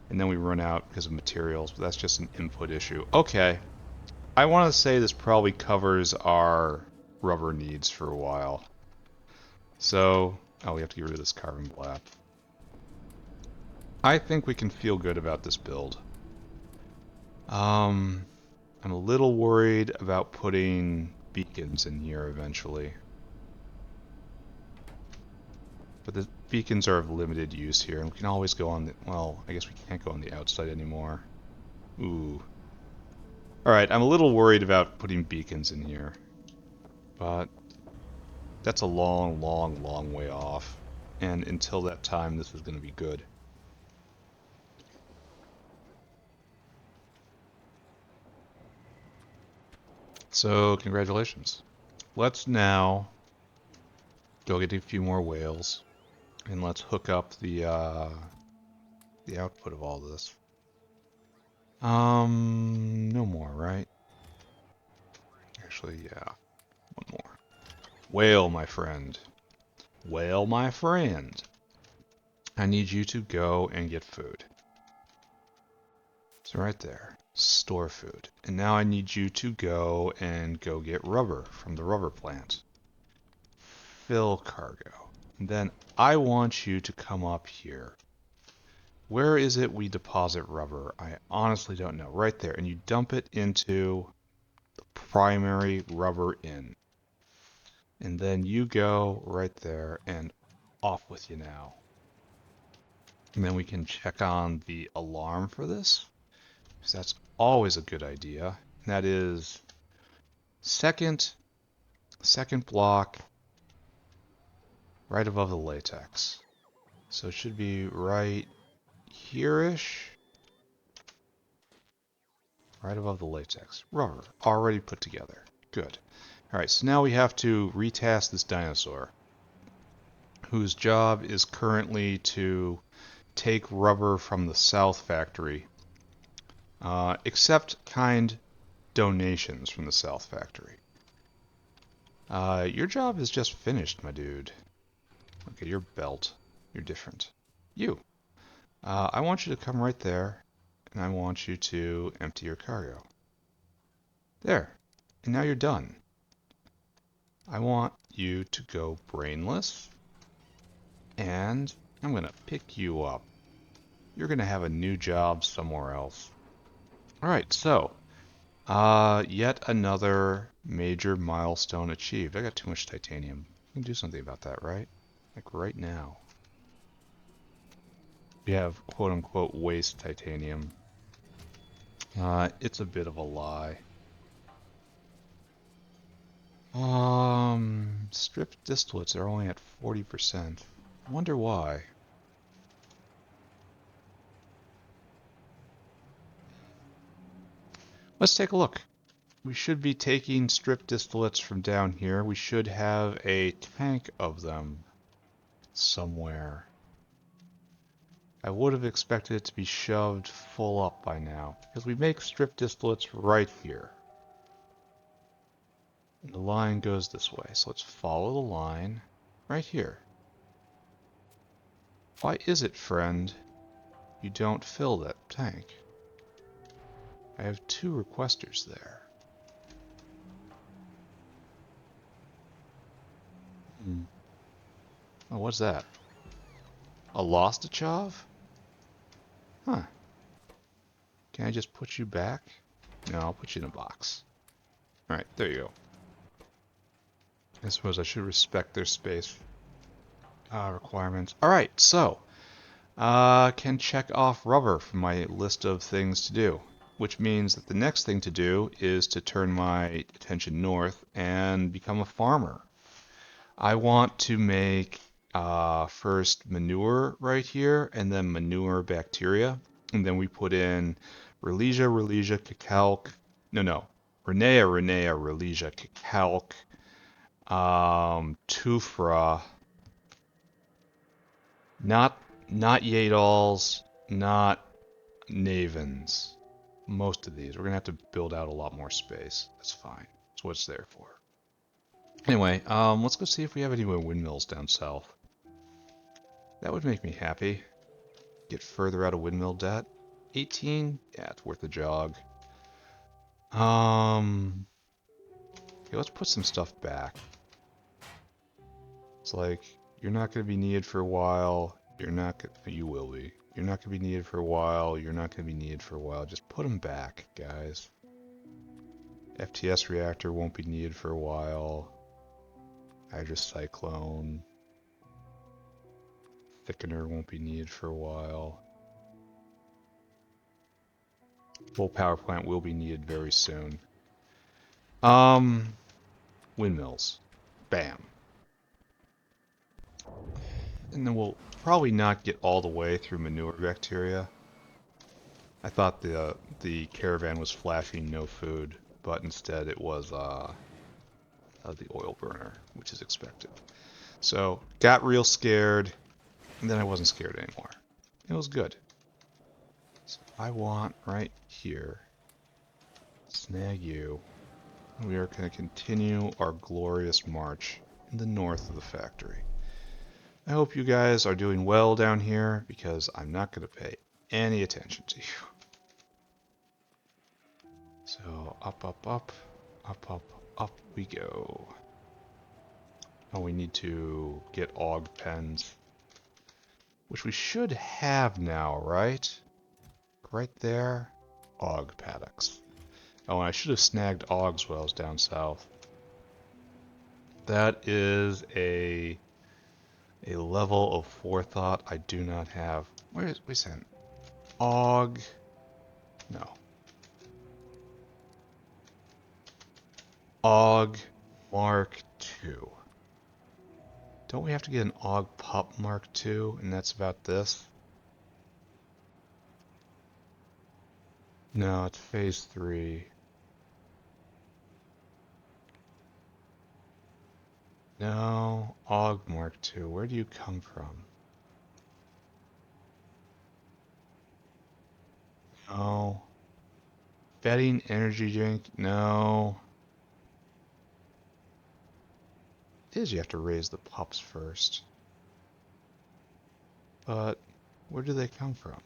And then we run out because of materials, but that's just an input issue. Okay. I want to say this probably covers our rubber needs for a while. So, oh, we have to get rid of this carbon black. I think we can feel good about this build. I'm a little worried about putting beacons in here eventually. But the beacons are of limited use here, and we can always go on the... Well, I guess we can't go on the outside anymore. Ooh. Alright, I'm a little worried about putting beacons in here. But that's a long, long, long way off. And until that time, this is going to be good. So, congratulations. Let's now go get a few more whales. And let's hook up the output of all this. No more, right? Actually, yeah. One more. Whale, my friend. Whale, my friend. I need you to go and get food. So right there, store food. And now I need you to go get rubber from the rubber plant. Fill cargo. And then I want you to come up here. Where is it we deposit rubber? I honestly don't know. Right there. And you dump it into the primary rubber in. And then you go right there and off with you now. And then we can check on the alarm for this, because that's always a good idea. And that is second block right above the latex. So it should be right here-ish. Right above the latex. Rubber, already put together. Good. Alright, so now we have to retask this dinosaur, whose job is currently to take rubber from the south factory. Accept kind donations from the south factory. Your job is just finished, my dude. Okay, your belt. You're different. You. I want you to come right there, and I want you to empty your cargo. There. And now you're done. I want you to go brainless, and I'm going to pick you up. You're going to have a new job somewhere else. Alright, so, yet another major milestone achieved. I got too much titanium. We can do something about that, right? Like right now. We have quote-unquote waste titanium. It's a bit of a lie. Stripped distillates are only at 40%. I wonder why. Let's take a look. We should be taking stripped distillates from down here. We should have a tank of them somewhere. I would have expected it to be shoved full up by now, because we make stripped distillates right here. And the line goes this way, so let's follow the line right here. Why is it, friend, you don't fill that tank? I have 2 requesters there. Oh, what's that? A Lostachov? Huh. Can I just put you back? No, I'll put you in a box. Alright, there you go. I suppose I should respect their space requirements. Alright, so, can check off rubber from my list of things to do, which means that the next thing to do is to turn my attention north and become a farmer. I want to make first manure right here, and then manure bacteria, and then we put in Relesia, cacalc, Rhenea, Relesia, cacalc, Tufra, not Yadals, not Navens. Most of these. We're gonna have to build out a lot more space. That's fine. That's what it's there for. Anyway, let's go see if we have any more windmills down south. That would make me happy. Get further out of windmill debt. 18? Yeah, it's worth a jog. Okay, let's put some stuff back. It's like, you're not going to be needed for a while. You will be. You're not going to be needed for a while. You're not going to be needed for a while. Just put them back, guys. FTS reactor won't be needed for a while. Hydrocyclone. Thickener won't be needed for a while. Full power plant will be needed very soon. Windmills. Bam. And then we'll probably not get all the way through manure bacteria. I thought the caravan was flashing no food, but instead it was the oil burner, which is expected. So, got real scared, and then I wasn't scared anymore. It was good. So I want right here, snag you. We are going to continue our glorious march in the north of the factory. I hope you guys are doing well down here because I'm not going to pay any attention to you. So up, up, up, up, up, up we go. Oh, we need to get aug pens, which we should have now, right? Right there, aug paddocks. Oh, and I should have snagged augs while I was down south. That is a level of forethought I do not have. Where's that? Aug. No. Aug Mark II. Don't we have to get an Aug Pup Mark II? And that's about this? No, it's phase 3. No, Aug Mark II. Where do you come from? No. Betting energy drink? No. It is, you have to raise the pups first. But where do they come from?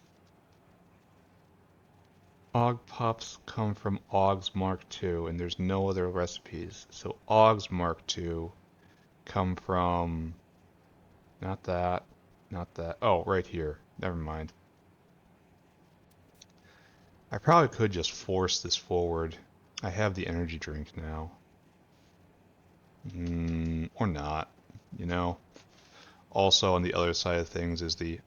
Aug pups come from Augs Mark II, and there's no other recipes. So Augs Mark II come from... Not that. Not that. Oh, right here. Never mind. I probably could just force this forward. I have the energy drink now. Or not, you know? Also, on the other side of things is the,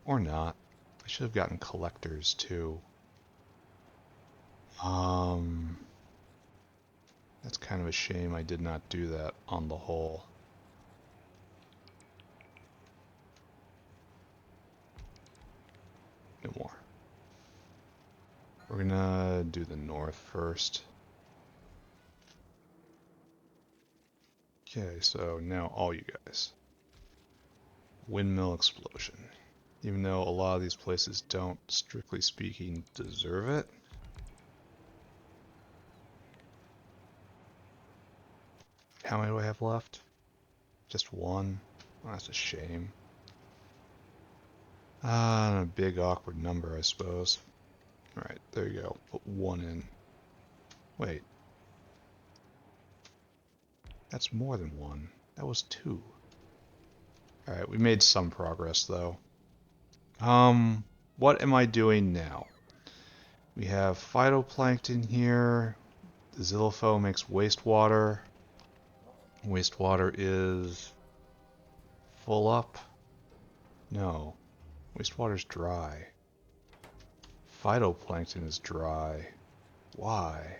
or not. I should have gotten collectors, too. That's kind of a shame I did not do that on the whole. No more. We're gonna do the north first. Okay, so now all you guys. Windmill explosion. Even though a lot of these places don't, strictly speaking, deserve it. How many do I have left? Just one? Oh, that's a shame. A big awkward number, I suppose. Alright, there you go. Put one in. Wait. That's more than one. That was two. Alright, we made some progress, though. What am I doing now? We have phytoplankton here. The Zilipho makes wastewater. Wastewater is full up. No. Wastewater's dry. Phytoplankton is dry. Why?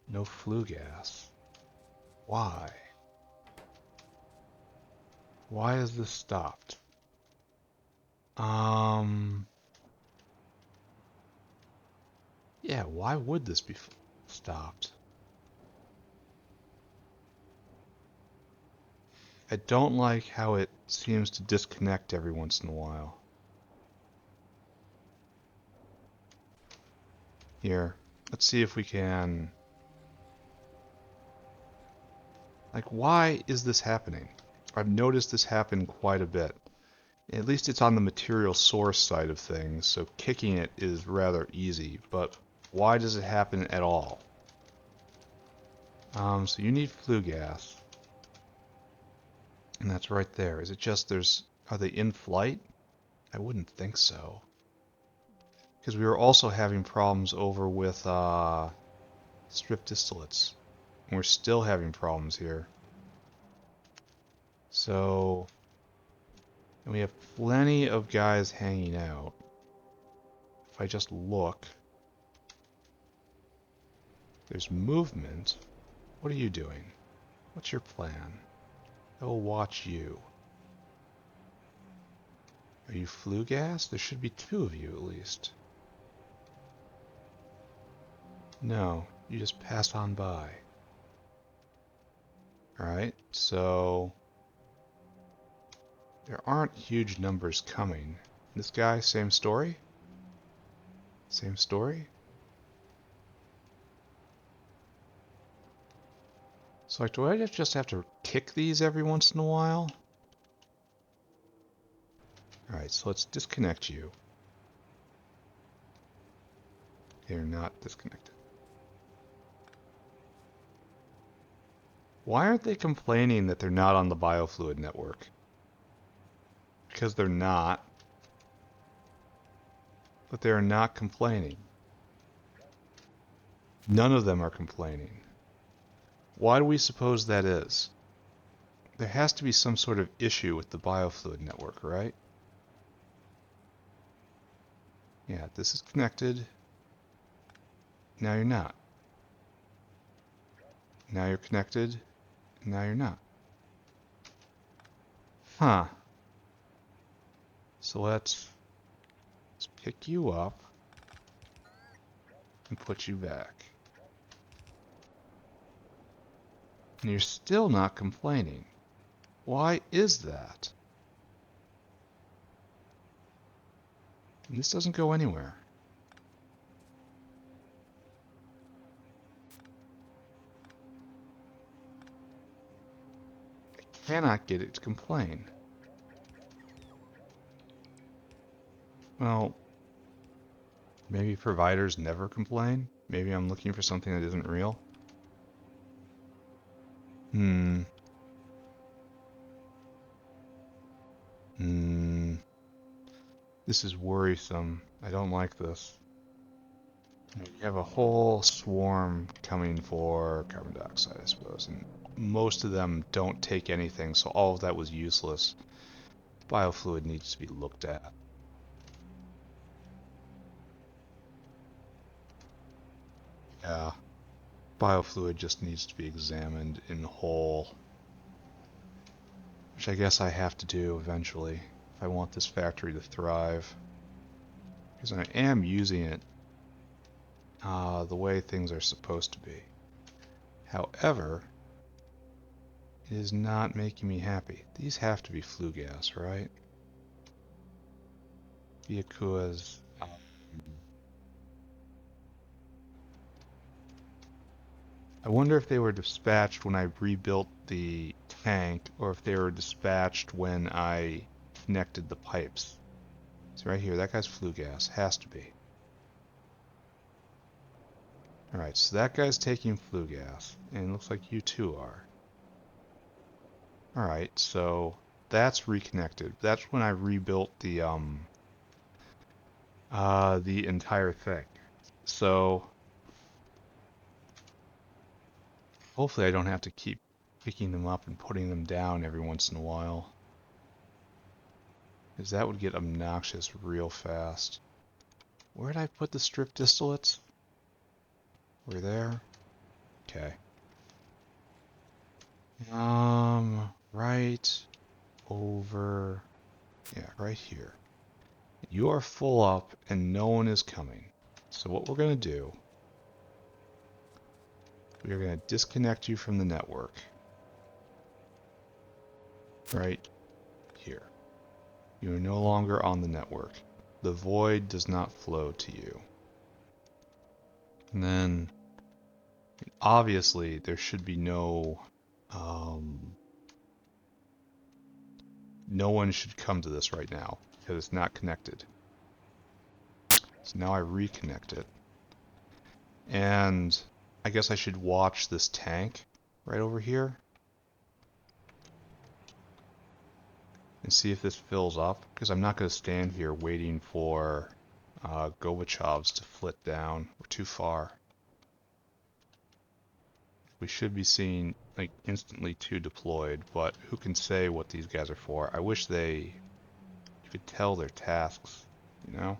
No flue gas. Why? Why is this stopped? Yeah, why would this be stopped? I don't like how it seems to disconnect every once in a while. Here, let's see if we can... Like, why is this happening? I've noticed this happen quite a bit. At least it's on the material source side of things, so kicking it is rather easy, but why does it happen at all? So you need flue gas. And that's right there. Is it just are they in flight? I wouldn't think so. Because we were also having problems over with strip distillates. And we're still having problems here. So, and we have plenty of guys hanging out. If I just look, there's movement. What are you doing? What's your plan? I will watch you. Are you flue gas? There should be two of you at least. No, you just pass on by. Alright, so there aren't huge numbers coming. This guy, same story? Same story? So like, do I just have to kick these every once in a while? Alright, so let's disconnect you. They're not disconnected. Why aren't they complaining that they're not on the biofluid network? Because they're not. But they're not complaining. None of them are complaining. Why do we suppose that is? There has to be some sort of issue with the biofluid network, right? Yeah, this is connected. Now you're not. Now you're connected. Now you're not. Huh. So let's pick you up and put you back. And you're still not complaining. Why is that? And this doesn't go anywhere. I cannot get it to complain. Well, maybe providers never complain? Maybe I'm looking for something that isn't real? Hmm. This is worrisome. I don't like this. You have a whole swarm coming for carbon dioxide, I suppose, and most of them don't take anything, so all of that was useless. Biofluid needs to be looked at. Yeah, biofluid just needs to be examined in whole, which I guess I have to do eventually if I want this factory to thrive, because I am using it the way things are supposed to be. However, it is not making me happy. These have to be flue gas, right? Because I wonder if they were dispatched when I rebuilt the tank, or if they were dispatched when I connected the pipes. It's right here. That guy's flue gas. Has to be. Alright, so that guy's taking flue gas, and it looks like you too are. Alright, so that's reconnected. That's when I rebuilt the entire thing. So hopefully I don't have to keep picking them up and putting them down every once in a while, because that would get obnoxious real fast. Where did I put the strip distillates? We're there? Okay. Right over, yeah, right here. You are full up and no one is coming. So what we're going to do, we are going to disconnect you from the network. Right here. You are no longer on the network. The void does not flow to you. And then, obviously, there should be no one should come to this right now because it's not connected. So now I reconnect it. And I guess I should watch this tank right over here and see if this fills up, because I'm not going to stand here waiting for Gorbachev to flit down. We're too far. We should be seeing like instantly two deployed, but who can say what these guys are for? I wish you could tell their tasks, you know?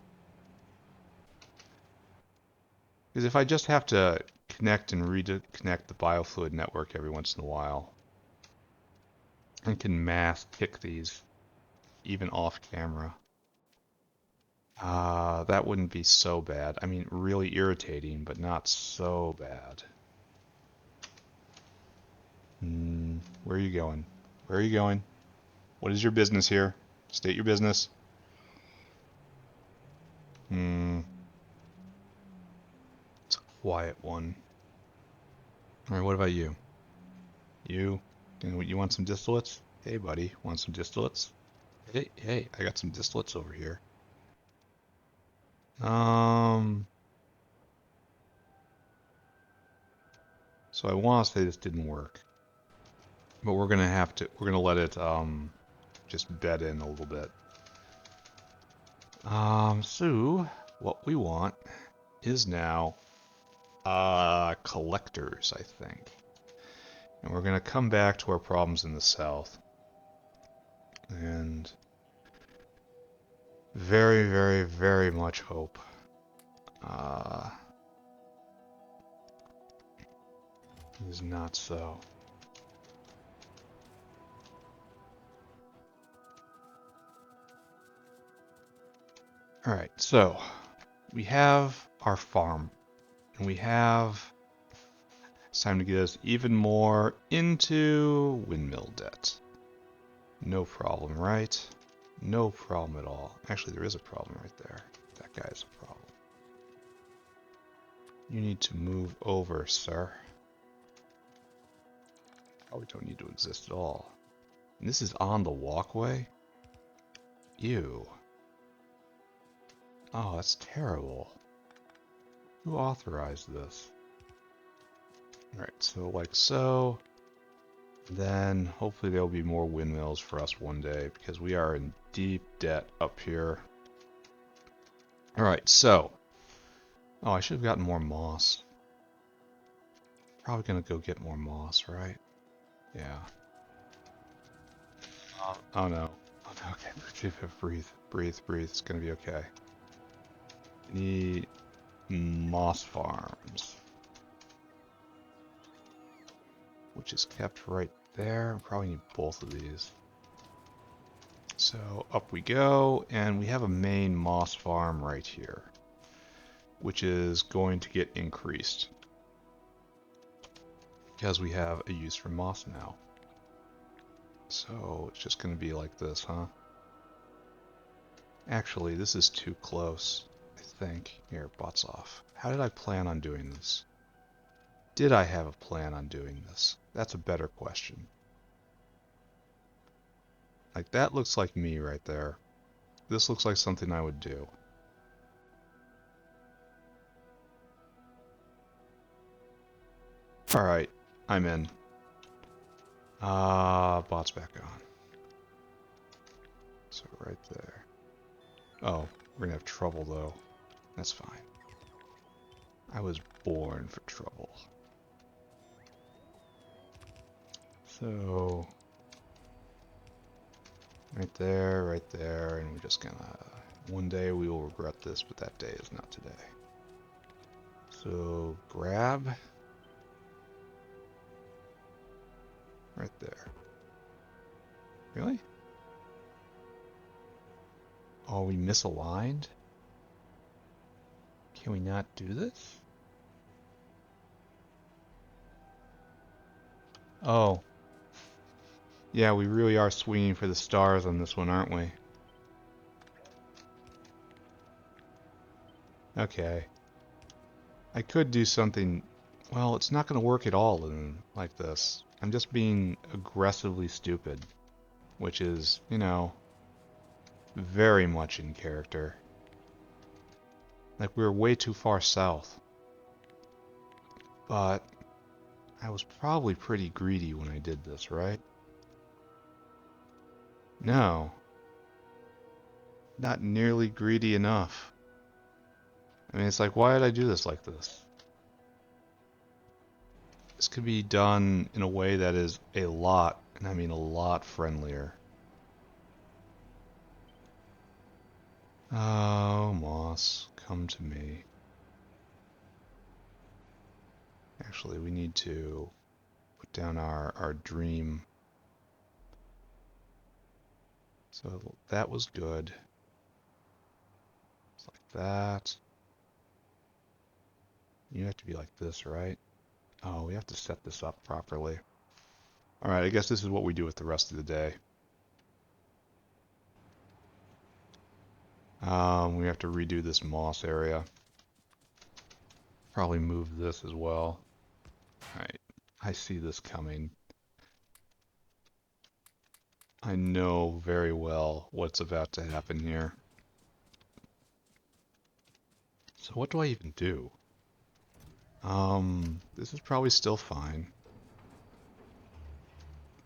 Because if I just have to connect and reconnect the biofluid network every once in a while, and can mass kick these even off camera, that wouldn't be so bad. I mean, really irritating, but not so bad. Where are you going? Where are you going? What is your business here? State your business. It's a quiet one. Alright, what about you? You want some distillates? Hey, buddy, want some distillates? Hey, I got some distillates over here. So I want to say this didn't work, but we're gonna let it, just bed in a little bit. So what we want is now, collectors, I think. And we're gonna come back to our problems in the south. And very, very, very much hope. Is not so. Alright, so we have our farm. And we have... It's time to get us even more into windmill debt. No problem, right? No problem at all. Actually, there is a problem right there. That guy's a problem. You need to move over, sir. Probably don't need to exist at all. And this is on the walkway? Ew. Oh, that's terrible. Who authorized this? Alright, so like so. Then hopefully there'll be more windmills for us one day because we are in deep debt up here. Alright, so. Oh, I should have gotten more moss. Probably gonna go get more moss, right? Yeah. Oh no. Oh no, okay. Breathe, breathe, breathe. It's gonna be okay. Need moss farms. Which is kept right there. Probably need both of these. So up we go, and we have a main moss farm right here, which is going to get increased because we have a use for moss now. So it's just going to be like this, huh? Actually, this is too close, I think. Here, butts off. How did I plan on doing this? Did I have a plan on doing this? That's a better question. Like, that looks like me right there. This looks like something I would do. Alright, I'm in. Bot's back on. So right there. Oh, we're gonna have trouble though. That's fine. I was born for trouble. So... right there, and we're just gonna... one day we will regret this, but that day is not today. So, grab... right there. Really? Oh, we misaligned? Can we not do this? Oh. Yeah, we really are swinging for the stars on this one, aren't we? Okay. I could do something... well, it's not going to work at all in like this. I'm just being aggressively stupid. Which is, you know, very much in character. Like, we were way too far south. But I was probably pretty greedy when I did this, right? No. Not nearly greedy enough. I mean, it's like, why did I do this like this? This could be done in a way that is a lot, and I mean a lot friendlier. Oh, moss, come to me. Actually, we need to put down our dream. So that was good. It's like that. You have to be like this, right? Oh, we have to set this up properly. Alright, I guess this is what we do with the rest of the day. We have to redo this moss area. Probably move this as well. Alright, I see this coming. I know very well what's about to happen here. So what do I even do? This is probably still fine.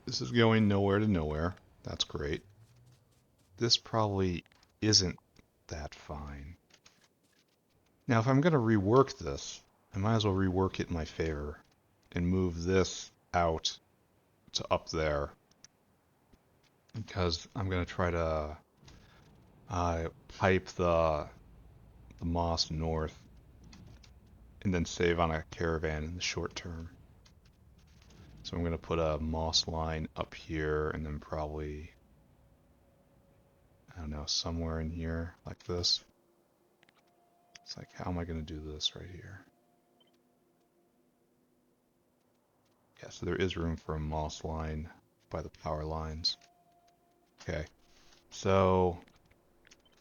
This is going nowhere to nowhere. That's great. This probably isn't that fine. Now, if I'm going to rework this, I might as well rework it in my favor and move this out to up there, because I'm going to try to pipe the moss north and then save on a caravan in the short term. So I'm going to put a moss line up here and then probably, I don't know, somewhere in here like this. It's like, how am I going to do this right here? Yeah, so there is room for a moss line by the power lines. Okay, so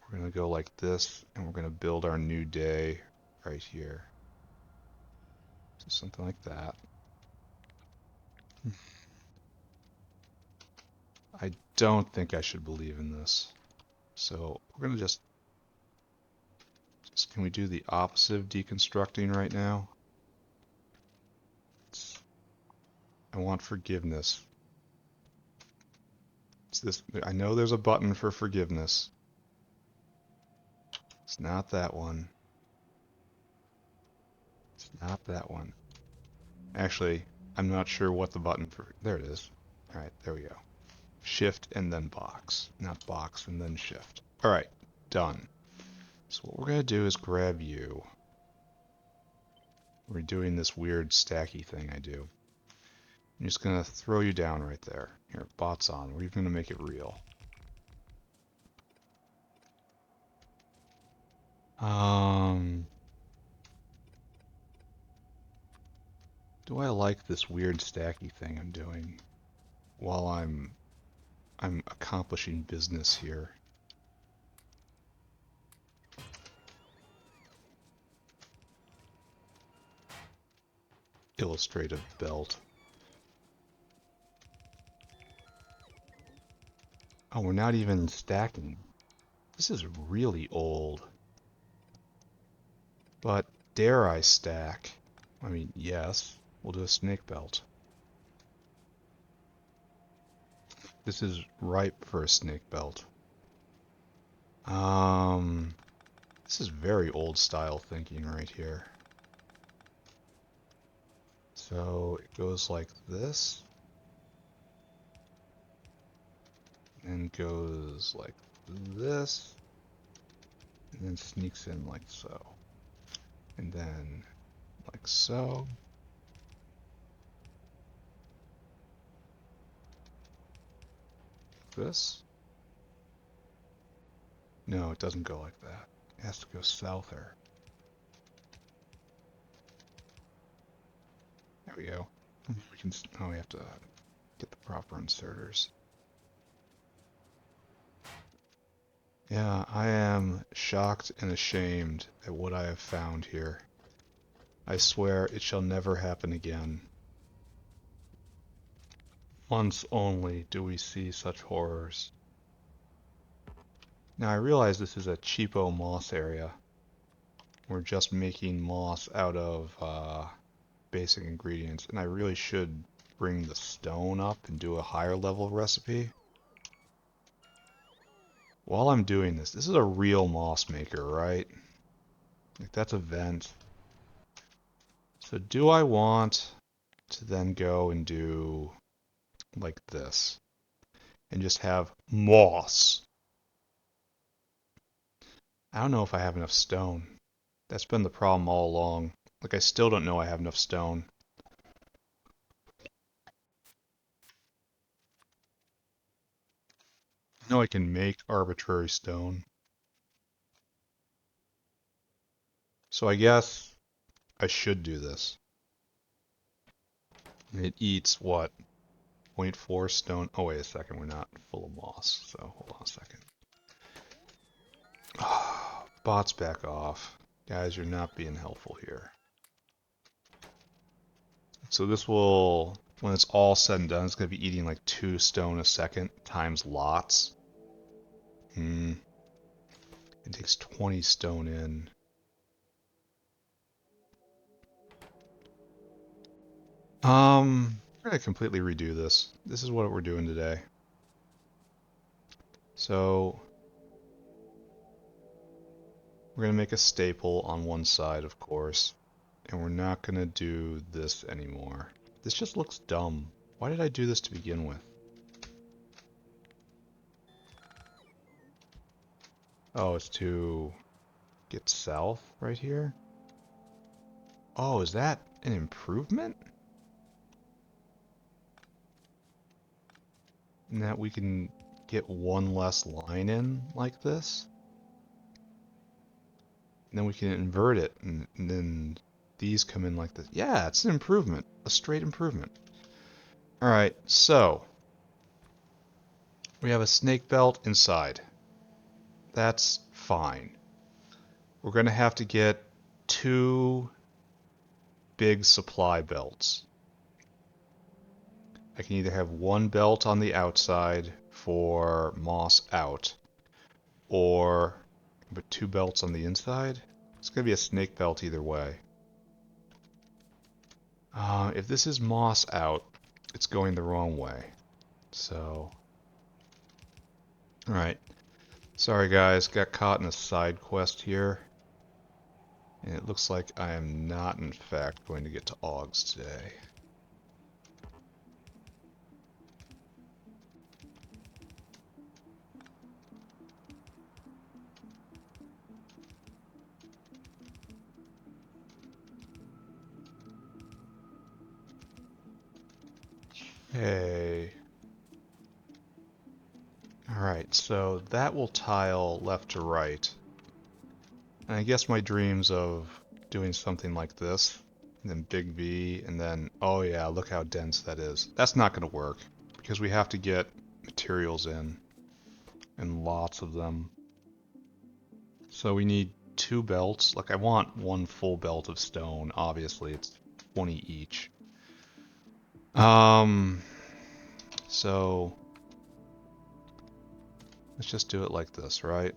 we're going to go like this, and we're going to build our new day right here. So something like that. I don't think I should believe in this. So we're going to just, can we do the opposite of deconstructing right now? I want forgiveness. It's this, I know there's a button for forgiveness. It's not that one. It's not that one. Actually, I'm not sure what the button for, there it is. All right, there we go. Shift and then box, not box and then shift. All right, done. So what we're gonna do is grab you. We're doing this weird stacky thing I do. I'm just gonna throw you down right there. Here, bots on. We're even gonna make it real. Do I like this weird stacky thing I'm doing while I'm accomplishing business here? Illustrative belt. Oh, we're not even stacking. This is really old. But dare I stack? I mean, yes. We'll do a snake belt. This is ripe for a snake belt. This is very old style thinking right here. So it goes like this. And goes like this. And then sneaks in like so. And then like so. This. No, it doesn't go like that. It has to go souther. There we go. We can. Oh, we have to get the proper inserters. Yeah, I am shocked and ashamed at what I have found here. I swear it shall never happen again. Once only do we see such horrors. Now I realize this is a cheapo moss area. We're just making moss out of basic ingredients, and I really should bring the stone up and do a higher level recipe. While I'm doing this, this is a real moss maker, right? Like, that's a vent. So do I want to then go and do like this and just have moss? I don't know if I have enough stone. That's been the problem all along. Like, I still don't know I have enough stone. I know I can make arbitrary stone. So I guess I should do this. It eats what? 0.4 stone. Oh, wait a second. We're not full of moss. So hold on a second. Bots, back off. Guys, you're not being helpful here. So this will when it's all said and done, it's going to be eating like 2 stone a second times lots. It takes 20 stone in. We're going to completely redo this. This is what we're doing today. So we're going to make a staple on one side, of course, and we're not going to do this anymore. This just looks dumb. Why did I do this to begin with? Oh, it's to get south right here? Oh, is that an improvement? And that we can get one less line in like this? And then we can invert it, and then these come in like this. Yeah, it's an improvement. A straight improvement. Alright, so we have a snake belt inside. That's fine. We're going to have to get 2 big supply belts. I can either have 1 belt on the outside for moss out, or put 2 belts on the inside. It's going to be a snake belt either way. If this is moss out, it's going the wrong way. So, alright. Sorry guys, got caught in a side quest here. And it looks like I am not, in fact, going to get to Augs today. Hey. Alright, so that will tile left to right. And I guess my dreams of doing something like this, and then big V, and then, oh yeah, look how dense that is. That's not going to work, because we have to get materials in, and lots of them. So we need 2 belts. Like, I want 1 full belt of stone, obviously, it's 20 each. So let's just do it like this, right?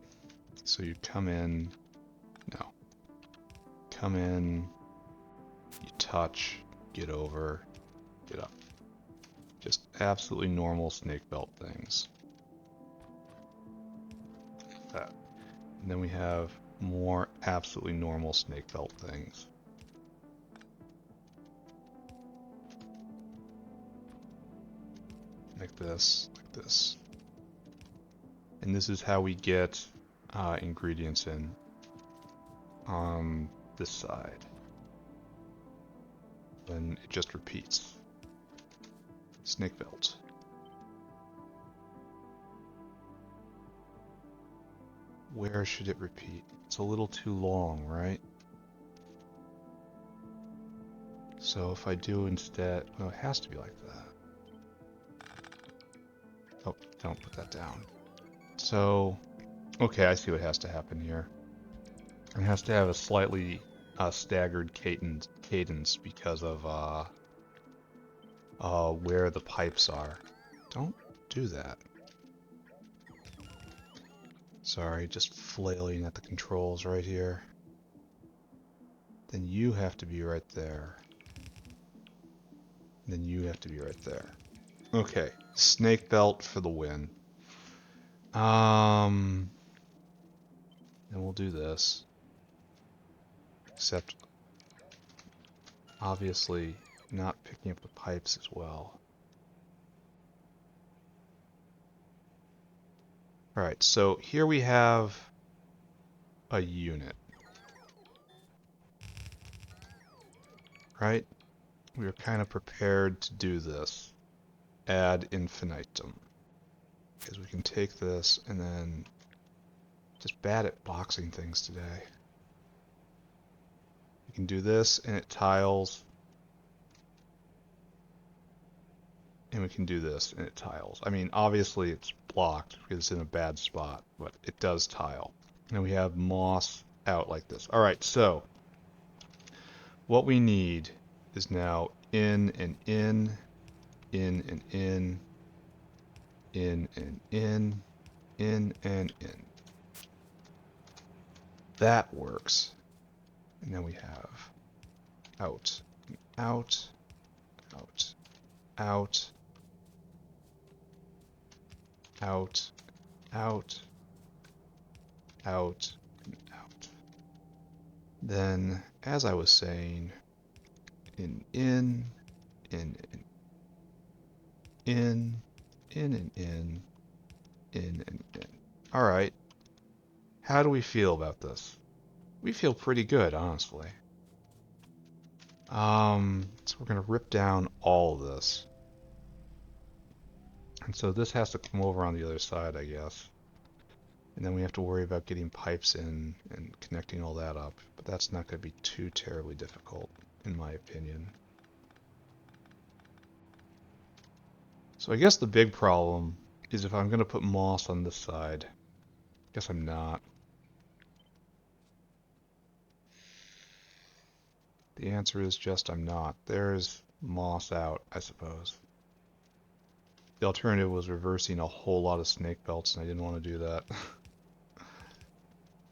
So you come in, no, come in, you touch, get over, get up. Just absolutely normal snake belt things. That. And then we have more absolutely normal snake belt things. Like this, like this. And this is how we get ingredients in on this side. Then it just repeats. Snake belt. Where should it repeat? It's a little too long, right? So if I do instead, well, it has to be like that. Oh, don't put that down. So, okay, I see what has to happen here. It has to have a slightly staggered cadence because of where the pipes are. Don't do that. Sorry, just flailing at the controls right here. Then you have to be right there. Then you have to be right there. Okay, snake belt for the win. And we'll do this. Except, obviously, not picking up the pipes as well. Alright, so here we have a unit. Right? We are kind of prepared to do this. Ad infinitum. Because we can take this and then just bad at boxing things today. We can do this and it tiles. And we can do this and it tiles. I mean, obviously it's blocked because it's in a bad spot, but it does tile. And we have moss out like this. Alright, so what we need is now in and in in and in, in and in and in. That works. And then we have out, out, out, out, out, out, out, and out. Then, as I was saying, in, in, in, and in. All right. How do we feel about this? We feel pretty good, honestly. So we're gonna rip down all of this. And so this has to come over on the other side, I guess. And then we have to worry about getting pipes in and connecting all that up. But that's not going to be too terribly difficult, in my opinion. So I guess the big problem is if I'm going to put moss on this side. I guess I'm not. The answer is just I'm not. There's moss out, I suppose. The alternative was reversing a whole lot of snake belts, and I didn't want to do that.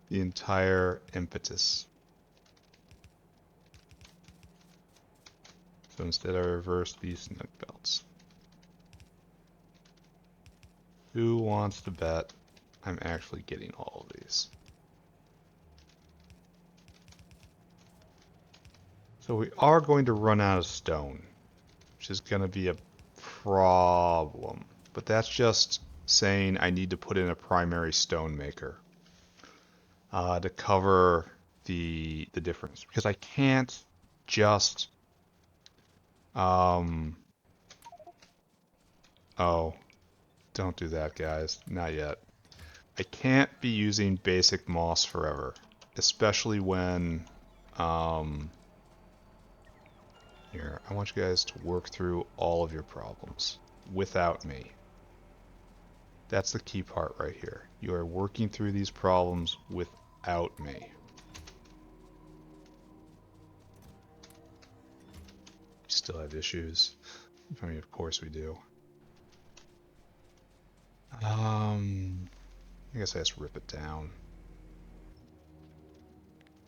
The entire impetus. So instead I reversed these snake belts. Who wants to bet I'm actually getting all of these? So we are going to run out of stone, which is going to be a problem. But that's just saying I need to put in a primary stone maker to cover the difference. Because I can't just... oh, don't do that, guys. Not yet. I can't be using basic moss forever, especially when... Here, I want you guys to work through all of your problems without me. That's the key part right here. You are working through these problems without me. We still have issues. I mean, of course we do. I guess I just rip it down.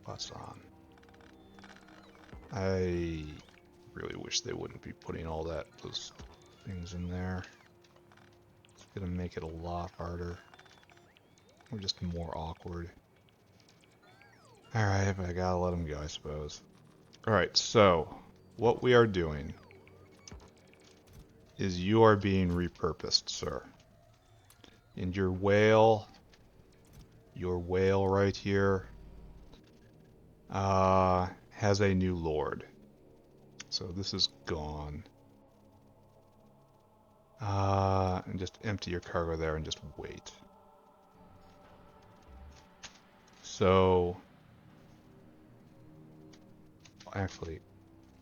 What's on? I really wish they wouldn't be putting all those things in there. It's gonna make it a lot harder. Or just more awkward. Alright, but I gotta let them go, I suppose. Alright, so what we are doing is you are being repurposed, sir. And your whale right here, has a new lord. So this is gone. And just empty your cargo there and just wait. So, actually,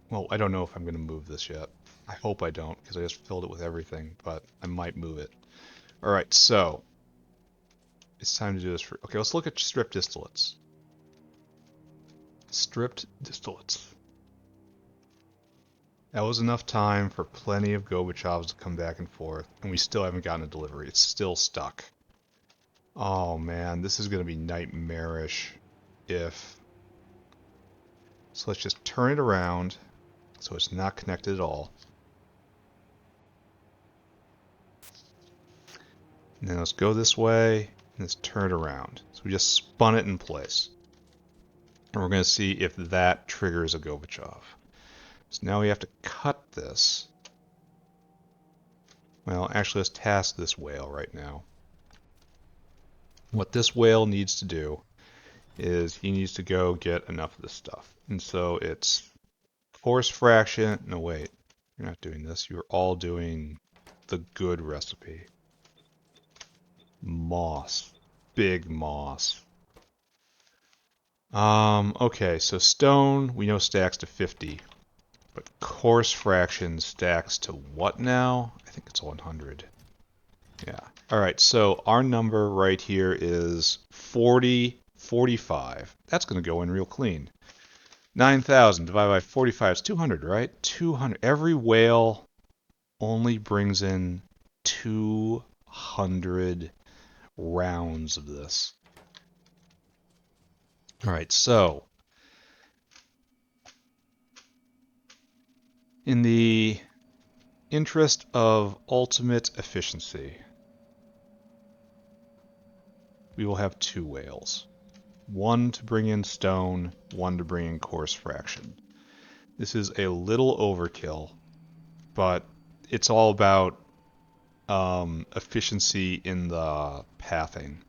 well, I don't know if I'm going to move this yet. I hope I don't, because I just filled it with everything, but I might move it. Alright, so, it's time to do this for... Okay, let's look at stripped distillates. Stripped distillates. That was enough time for plenty of Gorbachevs to come back and forth, and we still haven't gotten a delivery. It's still stuck. Oh man, this is going to be nightmarish if... So let's just turn it around so it's not connected at all. And then let's go this way and let's turn it around. So we just spun it in place. And we're going to see if that triggers a Gorbachev. So now we have to cut this. Well, actually, let's task this whale right now. What this whale needs to do is he needs to go get enough of this stuff. And so it's force fraction. No, wait. You're not doing this. You're all doing the good recipe. Moss. Big moss. Okay, so stone, we know stacks to 50. But coarse fraction stacks to what now? I think it's 100. Yeah. Alright, so our number right here is 45. That's going to go in real clean. 9,000 divided by 45 is 200, right? 200. Every whale only brings in 200 rounds of this. All right, so in the interest of ultimate efficiency, we will have 2 whales. One to bring in stone, one to bring in coarse fraction. This is a little overkill, but it's all about efficiency in the pathing.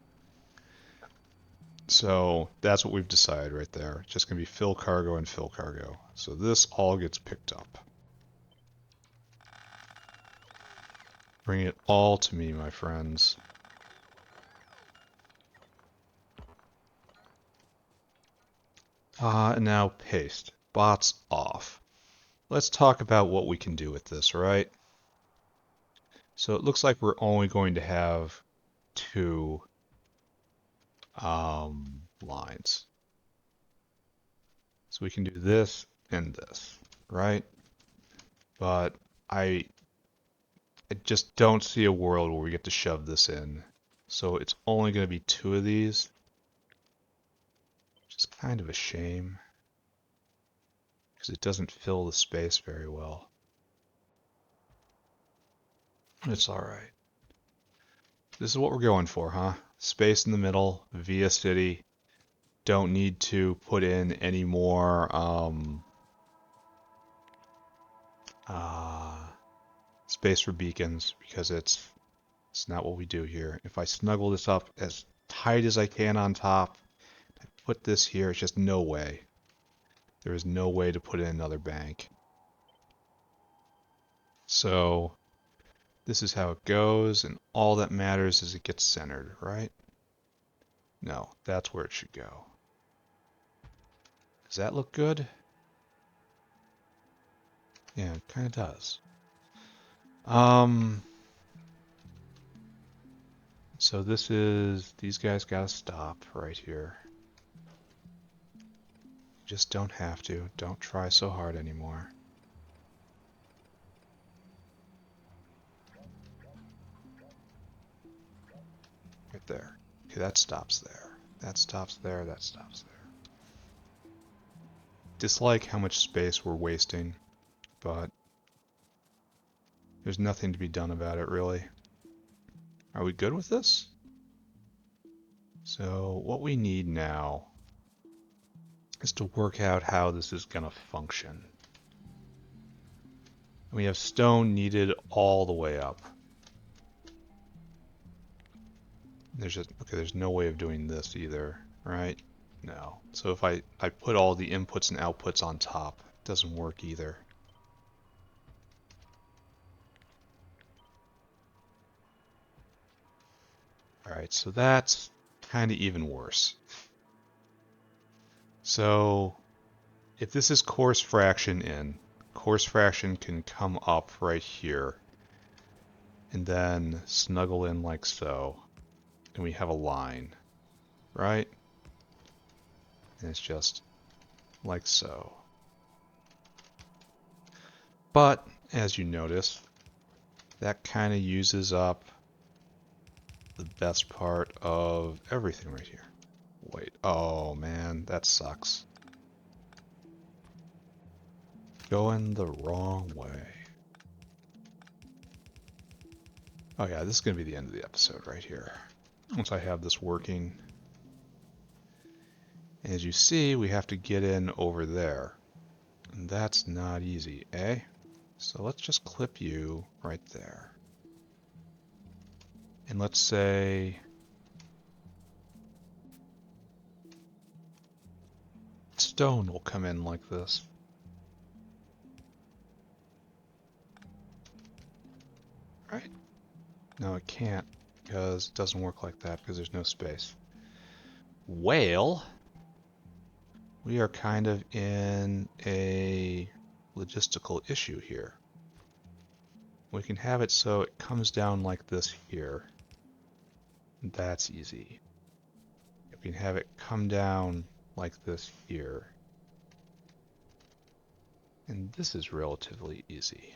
So that's what we've decided right there. It's just going to be fill cargo and fill cargo. So this all gets picked up. Bring it all to me, my friends. And now paste. Bots off. Let's talk about what we can do with this, right? So it looks like we're only going to have 2 lines. So we can do this and this, right? But I just don't see a world where we get to shove this in. So it's only going to be 2 of these, which is kind of a shame because it doesn't fill the space very well. It's all right. This is what we're going for, huh? Space in the middle, via city. Don't need to put in any more space for beacons because it's not what we do here. If I snuggle this up as tight as I can on top, I put this here, it's just no way. There is no way to put in another bank. So this is how it goes, and all that matters is it gets centered, right? No, that's where it should go. Does that look good? Yeah, it kind of does. So this is, these guys gotta stop right here. You just don't have to. Don't try so hard anymore. Right there. Okay, that stops there. That stops there, that stops there. Dislike how much space we're wasting, but there's nothing to be done about it, really. Are we good with this? So what we need now is to work out how this is going to function. We have stone needed all the way up. There's just, okay, there's no way of doing this either, right? No. So if I put all the inputs and outputs on top, it doesn't work either. Alright, so that's kind of even worse. So if this is coarse fraction in, coarse fraction can come up right here and then snuggle in like so, and we have a line, right? And it's just like so. But as you notice, that kind of uses up the best part of everything right here. Wait, oh man, that sucks. Going the wrong way. Oh yeah, this is going to be the end of the episode right here. Once I have this working. As you see, we have to get in over there. And that's not easy, eh? So let's just clip you right there. And let's say stone will come in like this. Right? No, it can't, because it doesn't work like that, because there's no space. Whale, we are kind of in a logistical issue here. We can have it so it comes down like this here. That's easy. We can have it come down like this here. And this is relatively easy.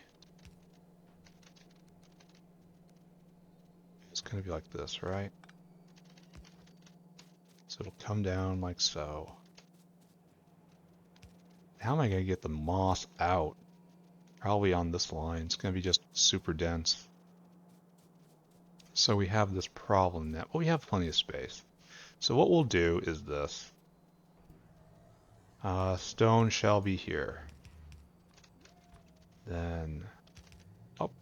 going to be like this, right? So it'll come down like so. How am I going to get the moss out? Probably on this line. It's going to be just super dense. So we have this problem now. Well, we have plenty of space. So what we'll do is this. Stone shall be here. Then up.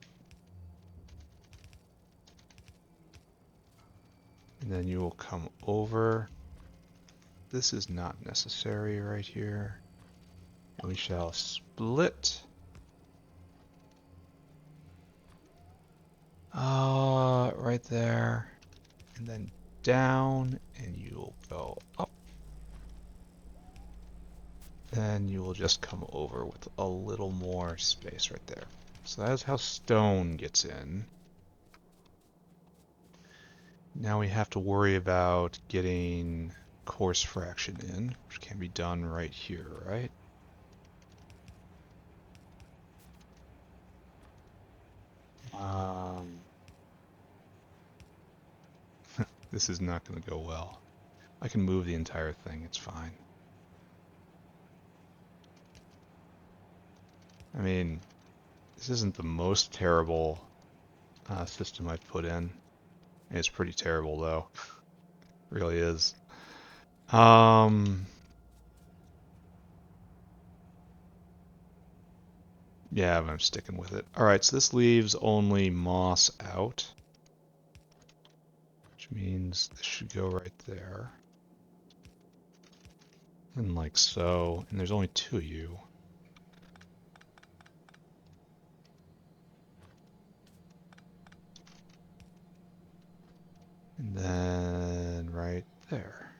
And then you will come over. This is not necessary right here. And we shall split. Right there. And then down, and you'll go up. Then you will just come over with a little more space right there. So that is how stone gets in. Now we have to worry about getting coarse fraction in, which can be done right here, right? This is not going to go well. I can move the entire thing, it's fine. I mean, this isn't the most terrible system I've put in. It's pretty terrible though. It really is. Yeah, but I'm sticking with it. Alright, so this leaves only moss out. Which means this should go right there. And like so. And there's only 2 of you. And then right there.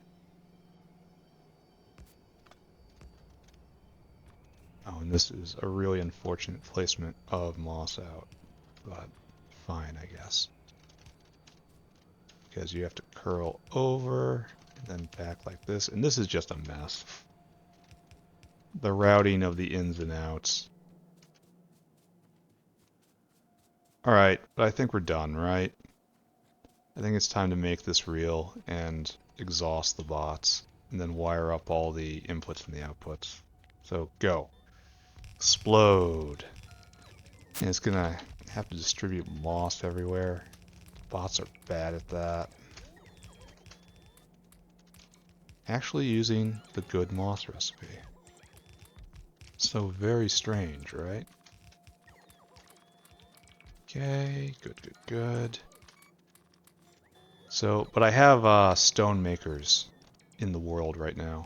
Oh, and this is a really unfortunate placement of moss out. But fine, I guess. Because you have to curl over and then back like this. And this is just a mess. The routing of the ins and outs. Alright, but I think we're done, right? I think it's time to make this real and exhaust the bots. And then wire up all the inputs and the outputs. So, go. Explode. And it's gonna have to distribute moss everywhere. Bots are bad at that. Actually using the good moss recipe. So very strange, right? Okay, good, good, good. So, but I have stone makers in the world right now.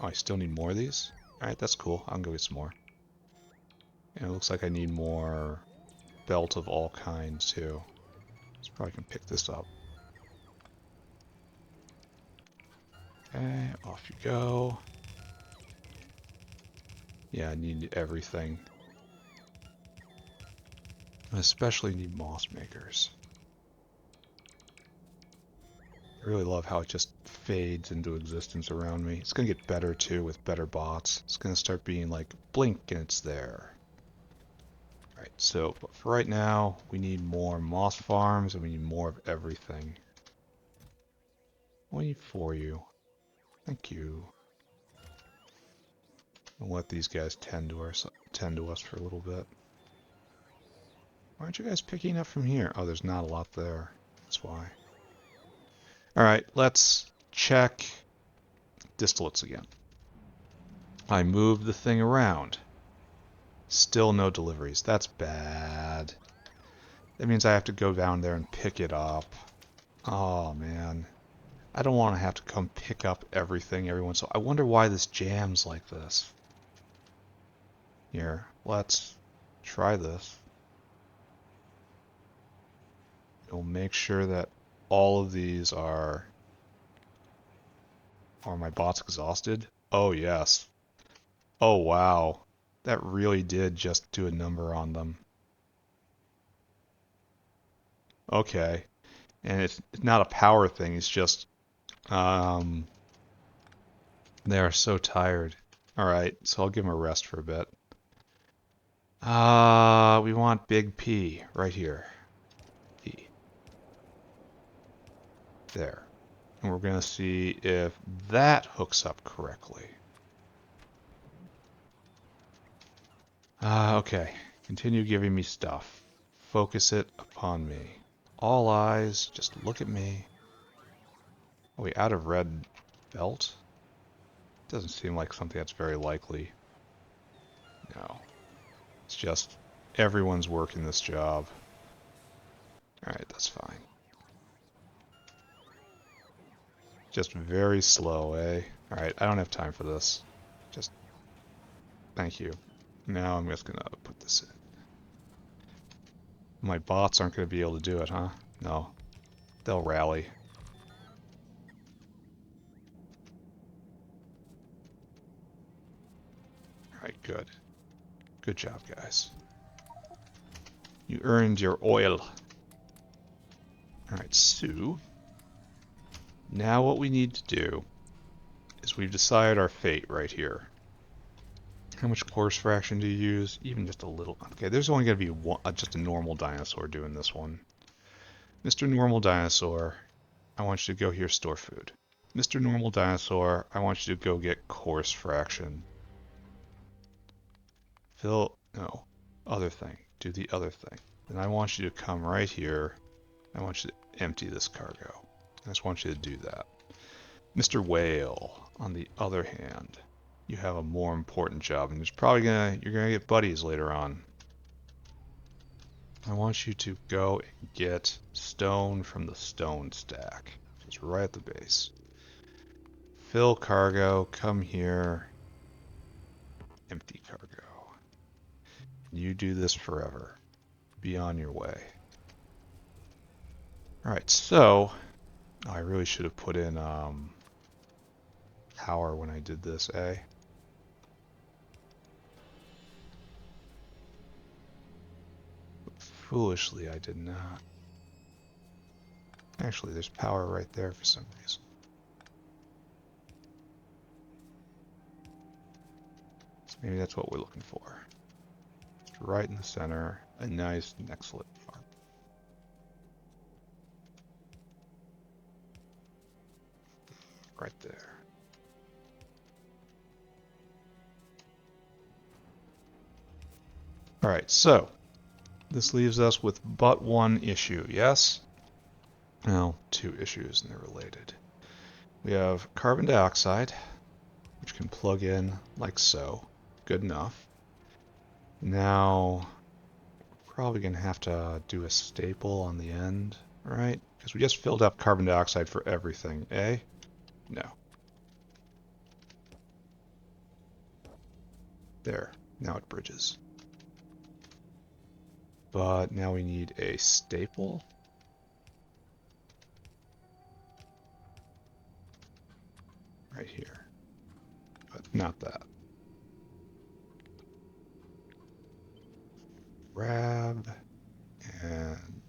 Oh, I still need more of these? Alright, that's cool. I'll go get some more. And it looks like I need more belt of all kinds too. So probably can pick this up. Okay, off you go. Yeah, I need everything. I especially need moss makers. I really love how it just fades into existence around me. It's going to get better too with better bots. It's going to start being like blink and it's there. Alright, so but for right now, we need more moss farms and we need more of everything. We need 4 of you. Thank you. I'll let these guys tend to us for a little bit. Why aren't you guys picking up from here? Oh, there's not a lot there. That's why. Alright, let's check distillates again. I moved the thing around. Still no deliveries. That's bad. That means I have to go down there and pick it up. Oh, man. I don't want to have to come pick up everything every once in a while. I wonder why this jams like this. Here, let's try this. We'll make sure that all of these are my bots exhausted? Oh, yes. Oh, wow. That really did just do a number on them. Okay. And it's not a power thing, it's just they are so tired. Alright, so I'll give them a rest for a bit. We want big P right here. P. There. And we're going to see if that hooks up correctly. Okay. Continue giving me stuff. Focus it upon me. All eyes, just look at me. Are we out of red belt? Doesn't seem like something that's very likely. No. It's just everyone's working this job. Alright, that's fine. Just very slow, eh? Alright, I don't have time for this. Just... Thank you. Now I'm just gonna put this in. My bots aren't gonna be able to do it, huh? No. They'll rally. Alright, good. Good job, guys. You earned your oil. Alright, so... Now what we need to do is we've decided our fate right here. How much course fraction do you use? Even just a little. Okay, there's only going to be one, just a normal dinosaur doing this one. Mr. Normal Dinosaur, I want you to go here store food. Mr. Normal Dinosaur, I want you to go get course fraction. Fill, no, other thing. Do the other thing. Then I want you to come right here. I want you to empty this cargo. I just want you to do that. Mr. Whale, on the other hand, you have a more important job, and you're gonna get buddies later on. I want you to go and get stone from the stone stack. It's right at the base. Fill cargo, come here, empty cargo. You do this forever. Be on your way. Alright, so I really should have put in power when I did this, eh? Foolishly, I did not. Actually, there's power right there for some reason. So maybe that's what we're looking for. Just right in the center, a nice excellent farm. Right there. Alright, so this leaves us with but one issue, yes? Well, two issues and they're related. We have carbon dioxide, which can plug in like so. Good enough. Now, we're probably going to have to do a staple on the end, right? Because we just filled up carbon dioxide for everything, eh? No. There. Now it bridges. But now we need a staple. Right here. But not that. Grab and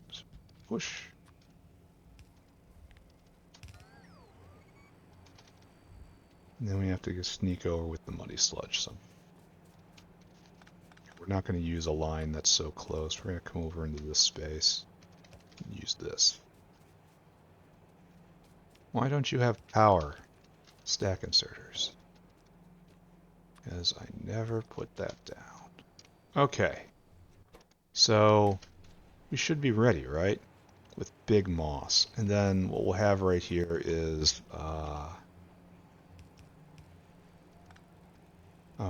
push. And then we have to just sneak over with the muddy sludge. So we're not going to use a line that's so close. We're going to come over into this space and use this. Why don't you have power? Stack inserters. Because I never put that down. Okay. So we should be ready, right? With big moss. And then what we'll have right here is... oh,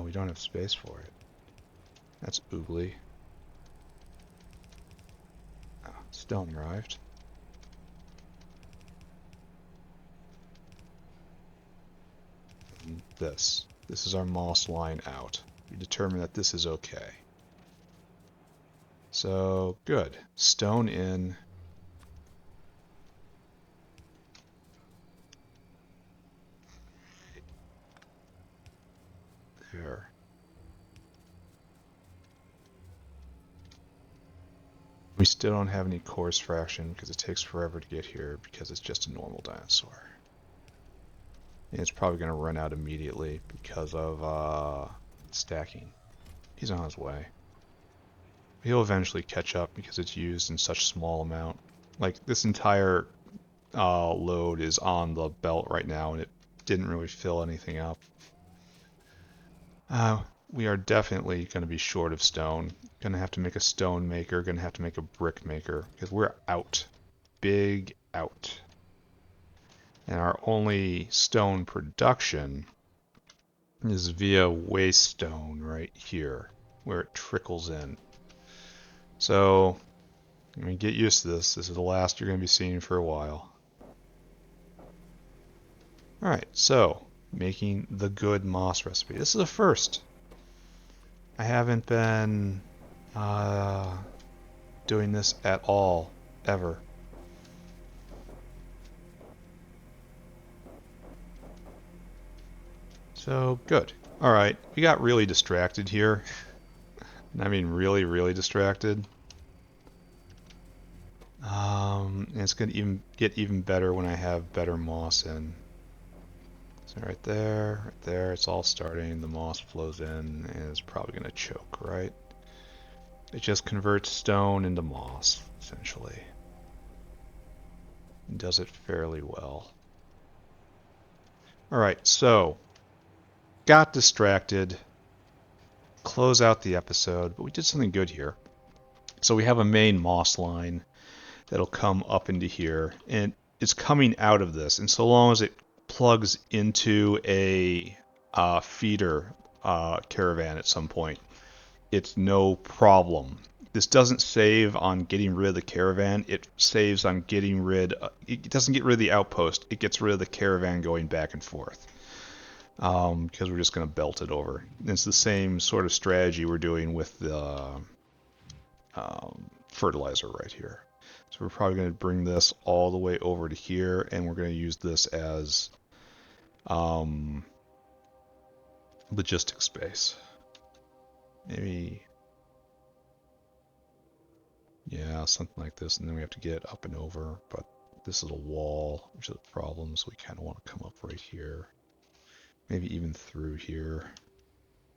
we don't have space for it. That's oogly. Oh, stone arrived. And this. This is our moss line out. We determine that this is okay. So, good. Stone in. There. We still don't have any course fraction because it takes forever to get here because it's just a normal dinosaur. And it's probably going to run out immediately because of stacking. He's on his way. He'll eventually catch up because it's used in such small amount. Like this entire load is on the belt right now, and it didn't really fill anything up. We are definitely going to be short of stone. Going to have to make a stone maker, going to have to make a brick maker, because we're out. Big out. And our only stone production is via waste stone right here, where it trickles in. So, I mean, get used to this. This is the last you're going to be seeing for a while. Alright, so, making the good moss recipe. This is a first. I haven't been doing this at all, ever. So, good. Alright, we got really distracted here. I mean, really, really distracted. And it's going to get even better when I have better moss in. So right there, it's all starting. The moss flows in, and it's probably going to choke, right? It just converts stone into moss, essentially. It does it fairly well. Alright, so, got distracted. Close out the episode, but we did something good here. So we have a main moss line that'll come up into here, and it's coming out of this, and so long as it plugs into a feeder caravan at some point, it's no problem. This doesn't save on getting rid of the caravan, it saves on getting rid it doesn't get rid of the outpost, it gets rid of the caravan going back and forth. Because we're just going to belt it over. And it's the same sort of strategy we're doing with the fertilizer right here. So we're probably going to bring this all the way over to here, and we're going to use this as logistic space. Maybe, yeah, something like this, and then we have to get up and over, but this is a wall, which is a problem, so we kind of want to come up right here. Maybe even through here.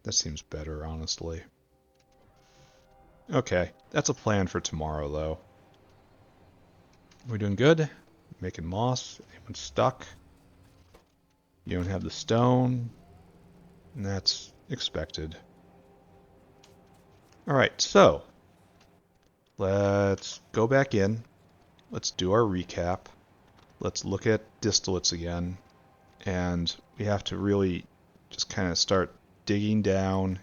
That seems better, honestly. Okay, that's a plan for tomorrow, though. We're doing good. Making moss. Anyone stuck? You don't have the stone. And that's expected. Alright, so let's go back in. Let's do our recap. Let's look at distillates again. And we have to really just kind of start digging down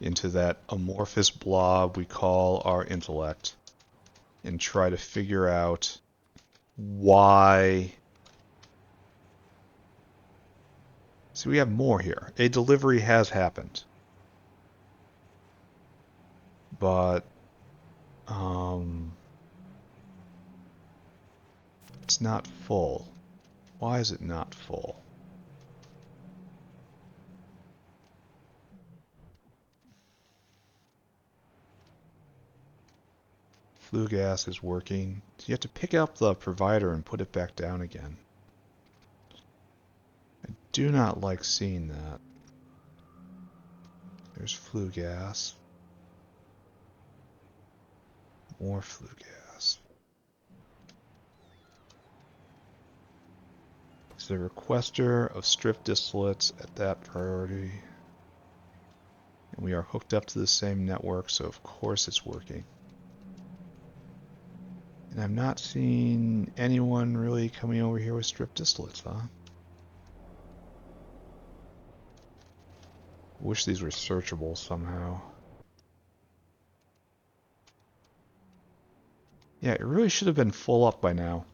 into that amorphous blob we call our intellect and try to figure out why. See, we have more here. A delivery has happened. But it's not full. Why is it not full? Flue gas is working. So you have to pick up the provider and put it back down again. I do not like seeing that. There's flue gas. More flue gas. Is the requester of strip distillates at that priority? And we are hooked up to the same network, so of course it's working. And I'm not seeing anyone really coming over here with strip distillates, huh? Wish these were searchable somehow. Yeah, it really should have been full up by now.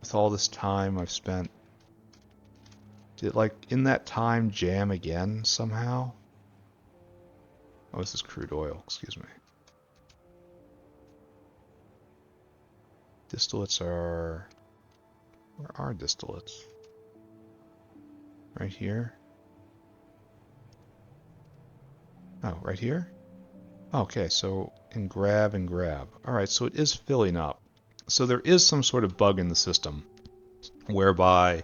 With all this time I've spent. Did it, like, in that time jam again somehow? Oh, this is crude oil, excuse me. Distillates are... Where are distillates? Right here? Oh, right here? Okay, so in grab and grab. Alright, so it is filling up. So there is some sort of bug in the system whereby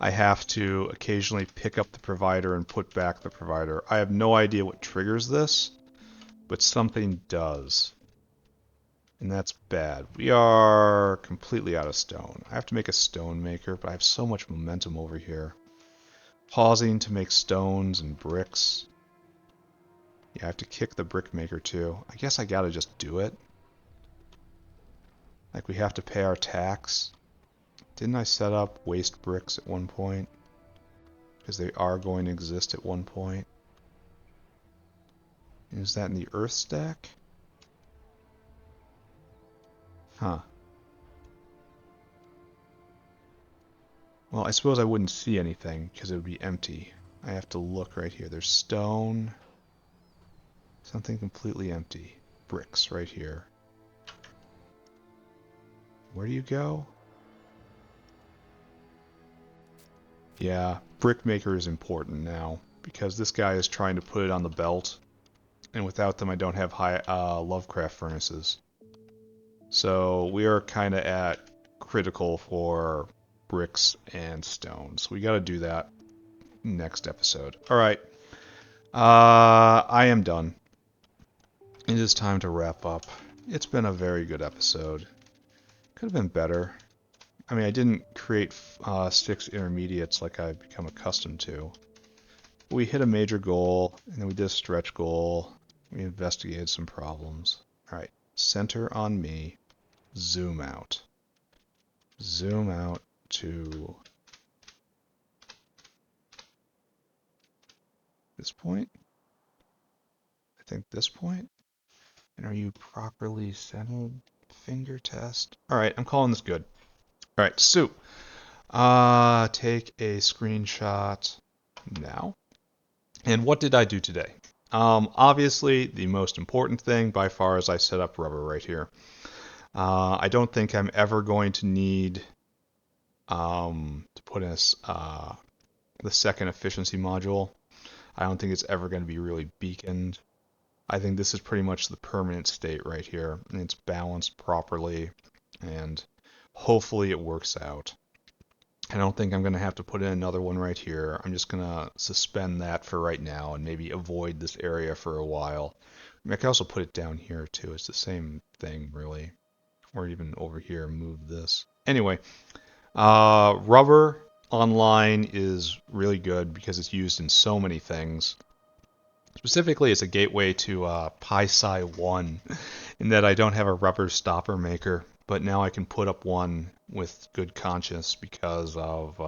I have to occasionally pick up the provider and put back the provider. I have no idea what triggers this, but something does. And that's bad. We are completely out of stone. I have to make a stone maker, but I have so much momentum over here. Pausing to make stones and bricks. Yeah, I have to kick the brick maker too. I guess I gotta just do it. Like we have to pay our tax. Didn't I set up waste bricks at one point? Because they are going to exist at one point. Is that in the earth stack? Huh. Well, I suppose I wouldn't see anything because it would be empty. I have to look right here. There's stone. Something completely empty. Bricks right here. Where do you go? Yeah, brickmaker is important now because this guy is trying to put it on the belt, and without them I don't have high Lovecraft furnaces. So we are kind of at critical for bricks and stone. So we got to do that next episode. All right. I am done. It is time to wrap up. It's been a very good episode. Could have been better. I mean, I didn't create 6 intermediates like I've become accustomed to. We hit a major goal, and then we did a stretch goal. We investigated some problems. All right, center on me. Zoom out. Zoom out to this point. I think this point. And are you properly centered? Finger test. All right, I'm calling this good. All right, so take a screenshot now. And what did I do today? Obviously, the most important thing by far is I set up rubber right here. I don't think I'm ever going to need to put in the second efficiency module. I don't think it's ever going to be really beaconed. I think this is pretty much the permanent state right here, and it's balanced properly, and hopefully it works out. I don't think I'm going to have to put in another one right here. I'm just going to suspend that for right now and maybe avoid this area for a while. I mean, I can also put it down here too. It's the same thing, really. Or even over here, move this. Anyway, rubber online is really good because it's used in so many things. Specifically, it's a gateway to PySci 1 in that I don't have a rubber stopper maker, but now I can put up one with good conscience because of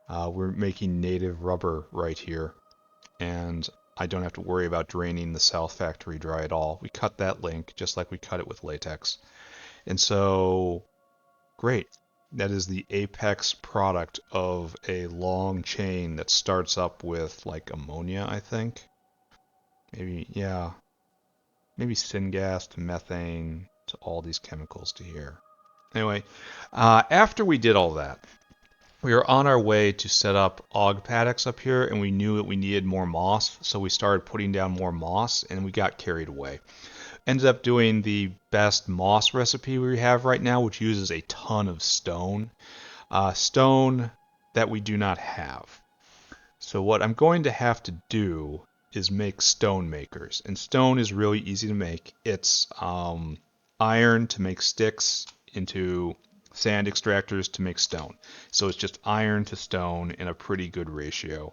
we're making native rubber right here, and I don't have to worry about draining the South Factory dry at all. We cut that link just like we cut it with latex. And so, great. That is the apex product of a long chain that starts up with like ammonia, I think. Maybe, yeah. Maybe syngas to methane to all these chemicals to here. Anyway, after we did all that, we were on our way to set up og paddocks up here, and we knew that we needed more moss, so we started putting down more moss, and we got carried away. Ended up doing the best moss recipe we have right now, which uses a ton of stone. Stone that we do not have. So what I'm going to have to do is make stone makers. And stone is really easy to make. It's iron to make sticks into sand extractors to make stone. So it's just iron to stone in a pretty good ratio.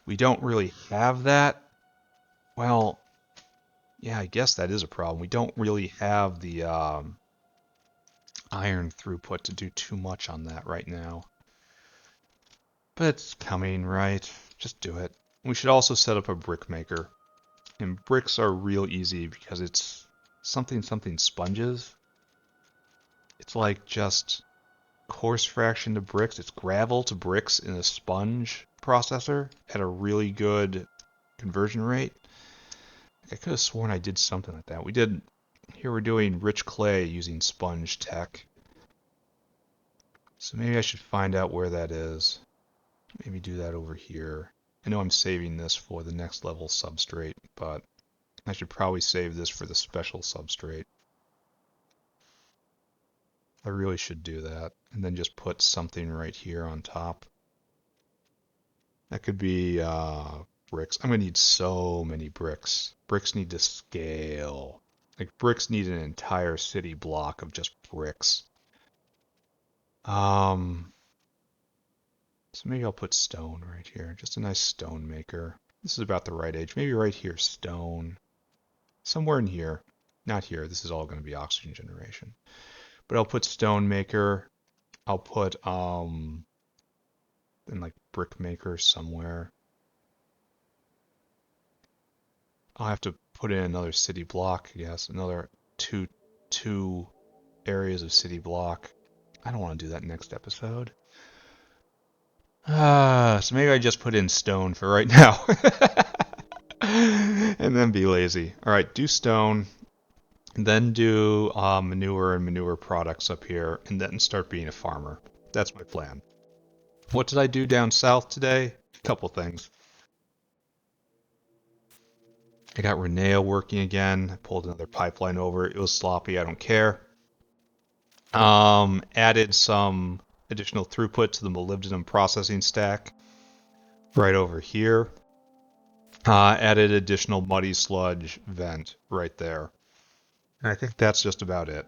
We don't really have that. Well, yeah, I guess that is a problem. We don't really have the iron throughput to do too much on that right now. But it's coming, right? Just do it. We should also set up a brick maker. And bricks are real easy because it's something sponges. It's like just coarse fraction to bricks. It's gravel to bricks in a sponge processor at a really good conversion rate. I could have sworn I did something like that. Here we're doing rich clay using sponge tech. So maybe I should find out where that is. Maybe do that over here. I know I'm saving this for the next level substrate, but I should probably save this for the special substrate. I really should do that, and then just put something right here on top. That could be bricks. I'm going to need so many bricks. Bricks need to scale. Like bricks need an entire city block of just bricks. So maybe I'll put stone right here. Just a nice stone maker. This is about the right age. Maybe right here, stone. Somewhere in here. Not here. This is all going to be oxygen generation. But I'll put stone maker. I'll put in like brick maker somewhere. I'll have to put in another city block, I guess. Another two areas of city block. I don't want to do that next episode. So maybe I just put in stone for right now. And then be lazy. All right, do stone, and then do manure and manure products up here, and then start being a farmer. That's my plan. What did I do down south today? A couple things. I got Renea working again. I pulled another pipeline over. It was sloppy. I don't care. Added some additional throughput to the molybdenum processing stack right over here. Added additional muddy sludge vent right there. And I think that's just about it.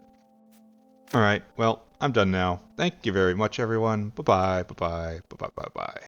All right, well, I'm done now. Thank you very much, everyone. Bye-bye, bye-bye, bye-bye, bye-bye.